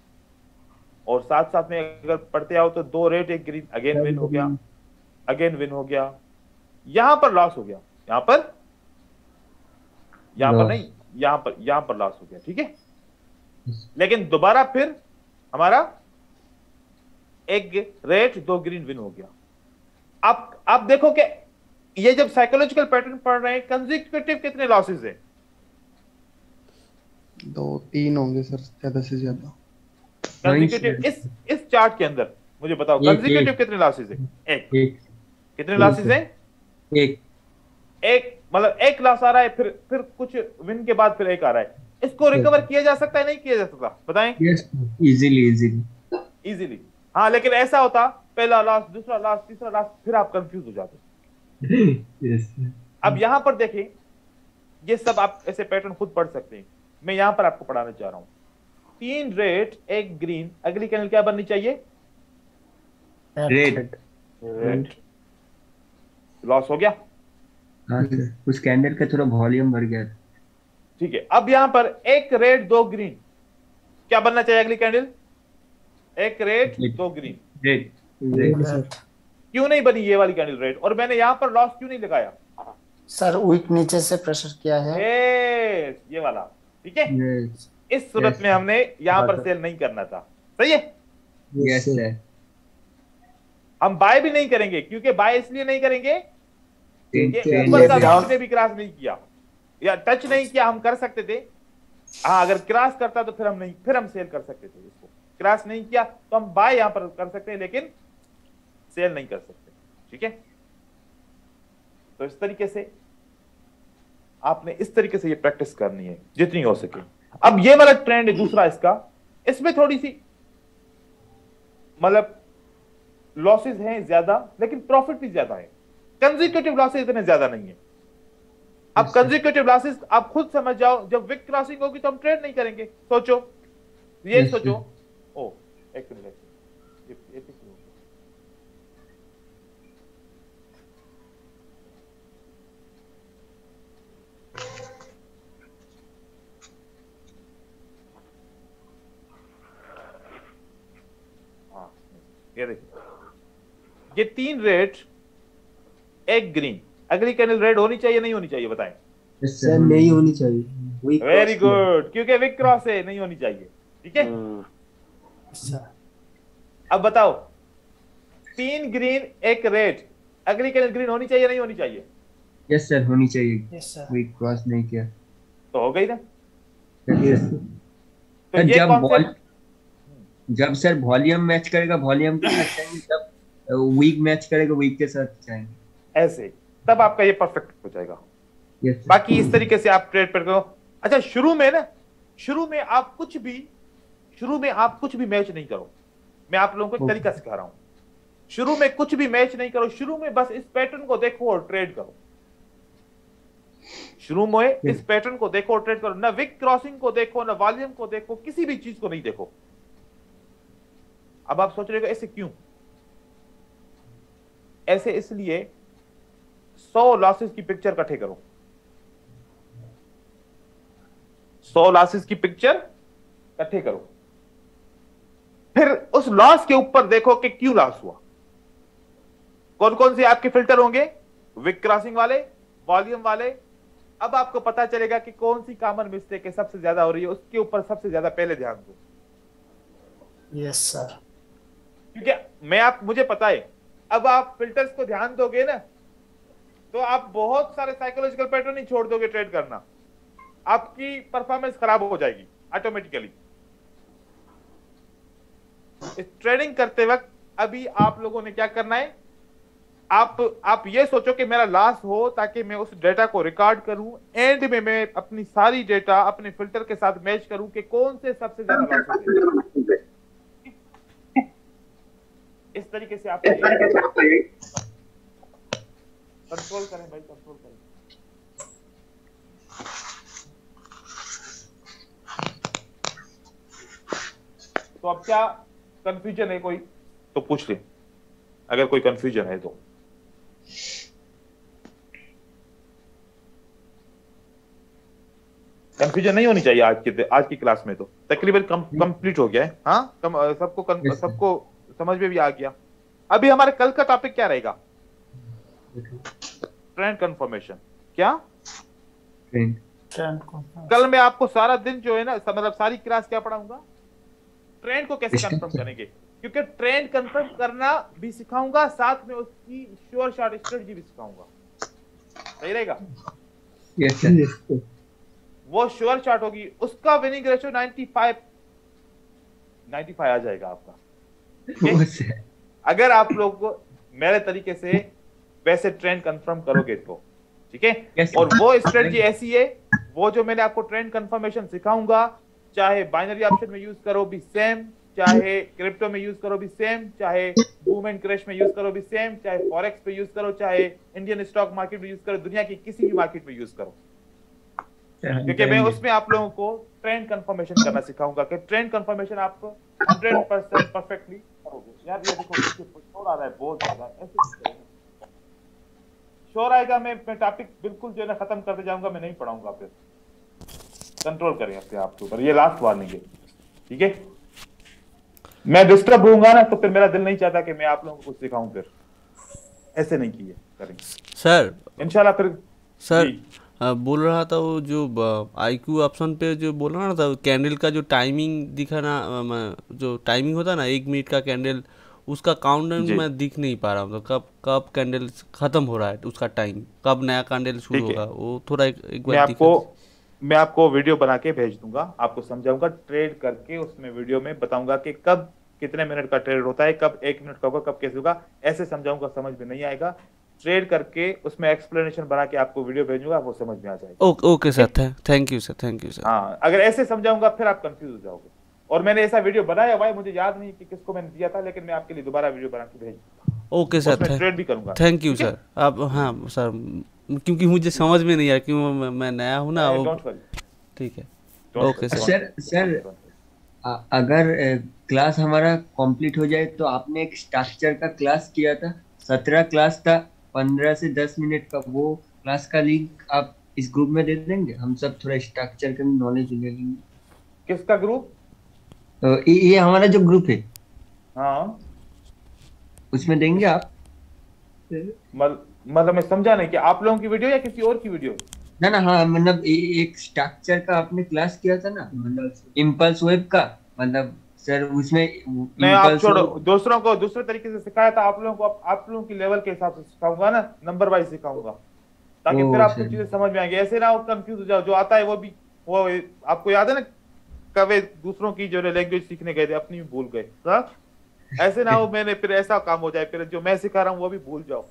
और साथ साथ में अगर पढ़ते आओ तो 2 रेड 1 ग्रीन अगेन विन हो गया, अगेन विन हो गया। यहां पर लॉस हो गया, यहां पर नहीं, यहां पर लॉस हो गया, ठीक है। लेकिन दोबारा फिर हमारा 1 रेड 2 ग्रीन विन हो गया। आप देखो कि ये जब साइकोलॉजिकल पैटर्न पढ़ रहे हैं, कंसेक्यूटिव कितने लॉसेस हैं? 2-3 होंगे सर, ज्यादा से ज्यादा। कंसेक्यूटिव इस चार्ट के अंदर मुझे बताओ कंसेक्यूटिव कितने लॉसेस हैं? 1। कितने लॉसेस हैं? 1 मतलब 1 लॉस आ रहा है, फिर कुछ विन के बाद फिर 1 आ रहा है। इसको रिकवर किया जा सकता है, नहीं किया जा सकता? बताएं। Yes, easily. हाँ, लेकिन ऐसा होता पहला लॉस, दूसरा लॉस, तीसरा लॉस, फिर आप कंफ्यूज हो जाते। यस। अब यहां पर देखें, ये सब आप ऐसे पैटर्न खुद पढ़ सकते हैं, मैं यहां पर आपको पढ़ाना चाह रहा हूं। 3 रेड 1 ग्रीन, अगली कैंडल क्या बननी चाहिए? रेड। लॉस हो गया। हाँ सर, उस कैंडल का थोड़ा वॉल्यूम बढ़ गया। ठीक है, अब यहां पर 1 रेड 2 ग्रीन, क्या बनना चाहिए अगली कैंडल? 1 red 2 green. रेड। क्यों नहीं बनी ये वाली कैंडल रेड? और मैंने यहां पर लॉस क्यों नहीं लगाया? सर विक नीचे से प्रेशर किया है, ये वाला, ठीक है। इस सूरत में हमने यहां पर सेल नहीं करना था, सही है। Yes sir. हम बाय भी नहीं करेंगे, क्योंकि बाय इसलिए नहीं करेंगे, ट्रेंड ऊपर का विक ने भी क्रॉस नहीं किया या टच नहीं किया, हम कर सकते थे। हाँ, अगर क्रॉस करता तो फिर हम सेल कर सकते थे। इसको क्रॉस नहीं किया तो हम बाय यहां पर कर सकते हैं, लेकिन सेल नहीं कर सकते, ठीक है। तो इस तरीके से आपने इस तरीके से ये प्रैक्टिस करनी है जितनी हो सके। अब ये वाला ट्रेंड है दूसरा इसका, इसमें थोड़ी सी मतलब लॉसेस हैं ज्यादा, लेकिन प्रॉफिट भी ज्यादा है। कंसेक्यूटिव लॉसेस इतने ज्यादा नहीं है। अब कंसेक्यूटिव लॉसेस आप खुद समझ जाओ, जब विक क्रॉसिंग होगी तो हम ट्रेड नहीं करेंगे। सोचो, ये सोचो। ओ एक मिनट, ये देखिए, ये 3 रेड 1 ग्रीन, अगली कैंडल रेड होनी चाहिए नहीं होनी चाहिए? बताएं। सर नहीं होनी चाहिए। वेरी गुड, क्योंकि विक क्रॉस है, नहीं होनी चाहिए, ठीक है। अब बताओ, 3 ग्रीन 1 रेड, अगली कैंडल ग्रीन होनी चाहिए नहीं होनी चाहिए? यस सर, होनी चाहिए। Yes sir. विक क्रॉस नहीं किया तो हो गई ना। तो ये जब सर वॉल्यूम मैच करेगा वॉल्यूम के साथ जाएंगे, जब वीक मैच करेगा वीक के साथ जाएंगे, ऐसे तब आपका ये परफेक्ट हो जाएगा। yes, बाकी इस तरीके से आप ट्रेड पर करो। अच्छा, शुरू में आप कुछ भी मैच नहीं करो। मैं आप लोगों को एक तरीका सिखा रहा हूं। शुरू में कुछ भी मैच नहीं करो, शुरू में बस इस पैटर्न को देखो और ट्रेड करो। शुरू में इस पैटर्न को देखो और ट्रेड करो, ना विक क्रॉसिंग को देखो, ना वॉल्यूम को देखो, किसी भी चीज को नहीं देखो। अब आप सोच रहे हो ऐसे क्यों? ऐसे इसलिए 100 लॉसेस की पिक्चर इकट्ठे करो। 100 लॉसेस की पिक्चर इकट्ठे करो, फिर उस लॉस के ऊपर देखो कि क्यों लॉस हुआ। कौन कौन से आपके फिल्टर होंगे? विक क्रॉसिंग वाले, वॉल्यूम वाले। अब आपको पता चलेगा कि कौन सी कॉमन मिस्टेक है सबसे ज्यादा हो रही है, उसके ऊपर सबसे ज्यादा पहले ध्यान दो। Yes sir. क्योंकि मुझे पता है, अब आप फिल्टर्स को ध्यान दोगे ना, तो आप बहुत सारे साइकोलॉजिकल पैटर्न ही छोड़ दोगे ट्रेड करना, आपकी परफॉर्मेंस खराब हो जाएगी ऑटोमेटिकली। इस ट्रेडिंग करते वक्त अभी आप लोगों ने क्या करना है? आप ये सोचो कि मेरा लॉस हो ताकि मैं उस डेटा को रिकॉर्ड करूं, एंड में मैं अपनी सारी डेटा अपने फिल्टर के साथ मैच करूं कि कौन से सबसे ज्यादा लॉस होते हैं। इस तरीके से आप कंट्रोल करें भाई, कंट्रोल करें। तो अब क्या कंफ्यूजन है कोई तो पूछ ले, अगर कोई कंफ्यूजन है तो। कंफ्यूजन नहीं होनी चाहिए आज की क्लास में, तो तकरीबन कंप्लीट हो गया है। हाँ, सबको समझ में भी आ गया। अभी हमारे कल का टॉपिक क्या रहेगा? Trend confirmation. क्या कल मैं आपको सारा दिन जो है ना, मतलब सारी क्लास क्या पढ़ाऊंगा? ट्रेंड को कैसे कंफर्म करेंगे, क्योंकि ट्रेंड कंफर्म करना भी सिखाऊंगा, साथ में उसकी श्योर शॉट स्ट्रेटजी भी सिखाऊंगा। सही रहेगा? Yes sir. वो श्योर शॉट होगी, उसका विनिंग रेशियो 95 आ जाएगा आपका। अगर आप लोग मेरे तरीके से वैसे ट्रेंड कंफर्म करोगे तो, ठीक है। और वो स्ट्रेटजी ऐसी है, वो जो मैंने आपको ट्रेंड कंफर्मेशन सिखाऊंगा, चाहे बाइनरी ऑप्शन में यूज करो भी सेम, चाहे क्रिप्टो में यूज करो भी सेम, चाहे बूम एंड क्रैश में यूज करो भी सेम, चाहे फॉरेक्स पे यूज करो, चाहे इंडियन स्टॉक मार्केट में यूज करो, दुनिया की किसी भी मार्केट में यूज करो, क्योंकि मैं उसमें आप लोगों को ट्रेंड कंफर्मेशन करना सिखाऊंगा कि ट्रेंड कंफर्मेशन आप 100% परफेक्टली करोगे। यार ये देखो शोर आ रहा है बहुत ज्यादा, ऐसे शोर आएगा मैं टॉपिक बिल्कुल जो है ना खत्म करते जाऊंगा, मैं नहीं पढ़ाऊंगा। फिर कंट्रोल करें अपने आप के ऊपर, ये लास्ट वार्निंग है, ठीक है। मैं डिस्टर्ब होऊंगा ना तो फिर मेरा दिल नहीं चाहता कि मैं आप लोगों को कुछ सिखाऊं, फिर ऐसे नहीं किए करेंगे सर। इंशाल्लाह। फिर सर बोल रहा था वो जो IQ ऑप्शन पे जो बोल रहा था, कैंडल का जो टाइमिंग दिखाना, जो टाइमिंग होता है ना 1 मिनट का कैंडल, उसका काउंटडाउन मैं दिख नहीं पा रहा हूँ। तो कब कैंडल खत्म हो रहा है, उसका टाइम कब नया कैंडल शुरू होगा, वो थोड़ा एक बार मैं आपको वीडियो बना के भेज दूंगा, आपको समझाऊंगा ट्रेड करके, उसमें वीडियो में बताऊंगा कि कब कितने मिनट का ट्रेड होता है, कब 1 मिनट का होगा, कब कैसे होगा, ऐसे समझाऊंगा। समझ में नहीं आएगा, ट्रेड करके उसमें एक्सप्लेनेशन बना के आपको वीडियो भेजूंगा, वो समझ में आ जाएगा। Okay sir, thank you sir, thank you sir. हाँ, अगर ऐसे समझाऊंगा फिर आप कंफ्यूज हो जाओगे। और मैंने ऐसा वीडियो बनाया भाई, मुझे याद नहीं कि किसको मैंने दिया था, लेकिन मैं आपके लिए दोबारा वीडियो बना के भेज दूंगा। ओके सर, ट्रेड भी करूंगा। Thank you sir. आप हाँ सर, क्योंकि मुझे समझ में नहीं आया, क्यों मैं नया हूँ ना। ठीक है, ओके सर। अगर क्लास हमारा कंप्लीट हो जाए तो आपने एक स्ट्रक्चर का क्लास किया था, 17 क्लास था, 15 से 10 मिनट का, वो क्लास का लिंक आप इस ग्रुप में दे देंगे? हम सब थोड़ा स्ट्रक्चर का नॉलेज ले लेंगे। किसका ग्रुप? ये हमारा जो ग्रुप है, हाँ, उसमें देंगे आप? मतलब मैं समझा नहीं कि आप लोगों की वीडियो या किसी और की वीडियो? ना हाँ, मतलब एक स्ट्रक्चर का आपने क्लास किया था ना, मतलब इम्पल्स वेब का, मतलब सर उसमें नहीं, आप छोड़ो, दूसरों को दूसरे तरीके से सिखाया था। आप लोगों को आप लोगों की लेवल के हिसाब से सिखाऊंगा ना, नंबर वाइज सिखाऊंगा, ताकि फिर आपको चीजें समझ में आएंगी। ऐसे ना कंफ्यूज हो जाओ, जो आता है वो आपको याद है ना, कभी दूसरों की जो लैंग्वेज सीखने गए थे अपनी भी भूल गए। ऐसे ना हो मैंने फिर ऐसा काम हो जाए, फिर जो मैं सिखा रहा हूँ वो भी भूल जाओ।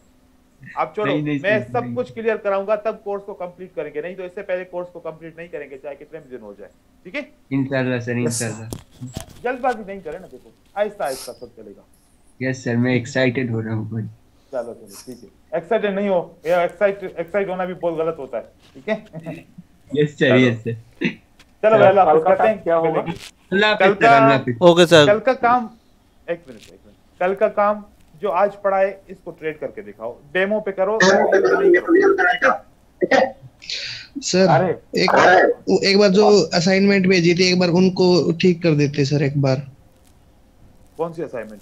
आप छोड़ो, मैं सब कुछ क्लियर कराऊंगा, तब कोर्स को कंप्लीट करेंगे, नहीं तो इससे पहले कोर्स को कंप्लीट नहीं करेंगे, चाहे कितने भी दिन हो जाए। ठीक है, इंशाल्लाह सर, इंशाल्लाह। जल्दबाजी नहीं करें ना, देखो आहिस्ता आहिस्ता सब चलेगा। यस सर, मैं एक्साइटेड हो रहा हूँ। चलो ठीक है, एक्साइटेड नहीं हो, एक्साइट होना भी बहुत गलत होता है। ठीक है, यस सर, यस सर। चलो अल्लाह हाफिज़ करते हैं, क्या होगा ओके सर। कल का काम, एक मिनट, कल का काम जो आज पढ़ा है इसको ट्रेड करके दिखाओ, डेमो पे करो। सर एक बार जो असाइनमेंट भेजी थी, एक बार उनको ठीक कर देते सर। एक बार कौन सी असाइनमेंट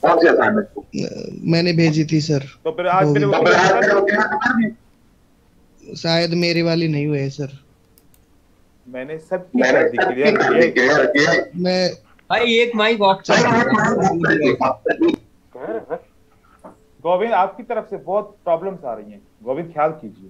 मैंने भेजी थी सर? तो फिर आज शायद मेरी वाली नहीं हुई है सर। मैंने सबकी कर दी क्लियर। मैं भाई एक माइक ऑफ गोविंद, आपकी तरफ से बहुत प्रॉब्लम्स आ रही हैं, गोविंद ख्याल कीजिए।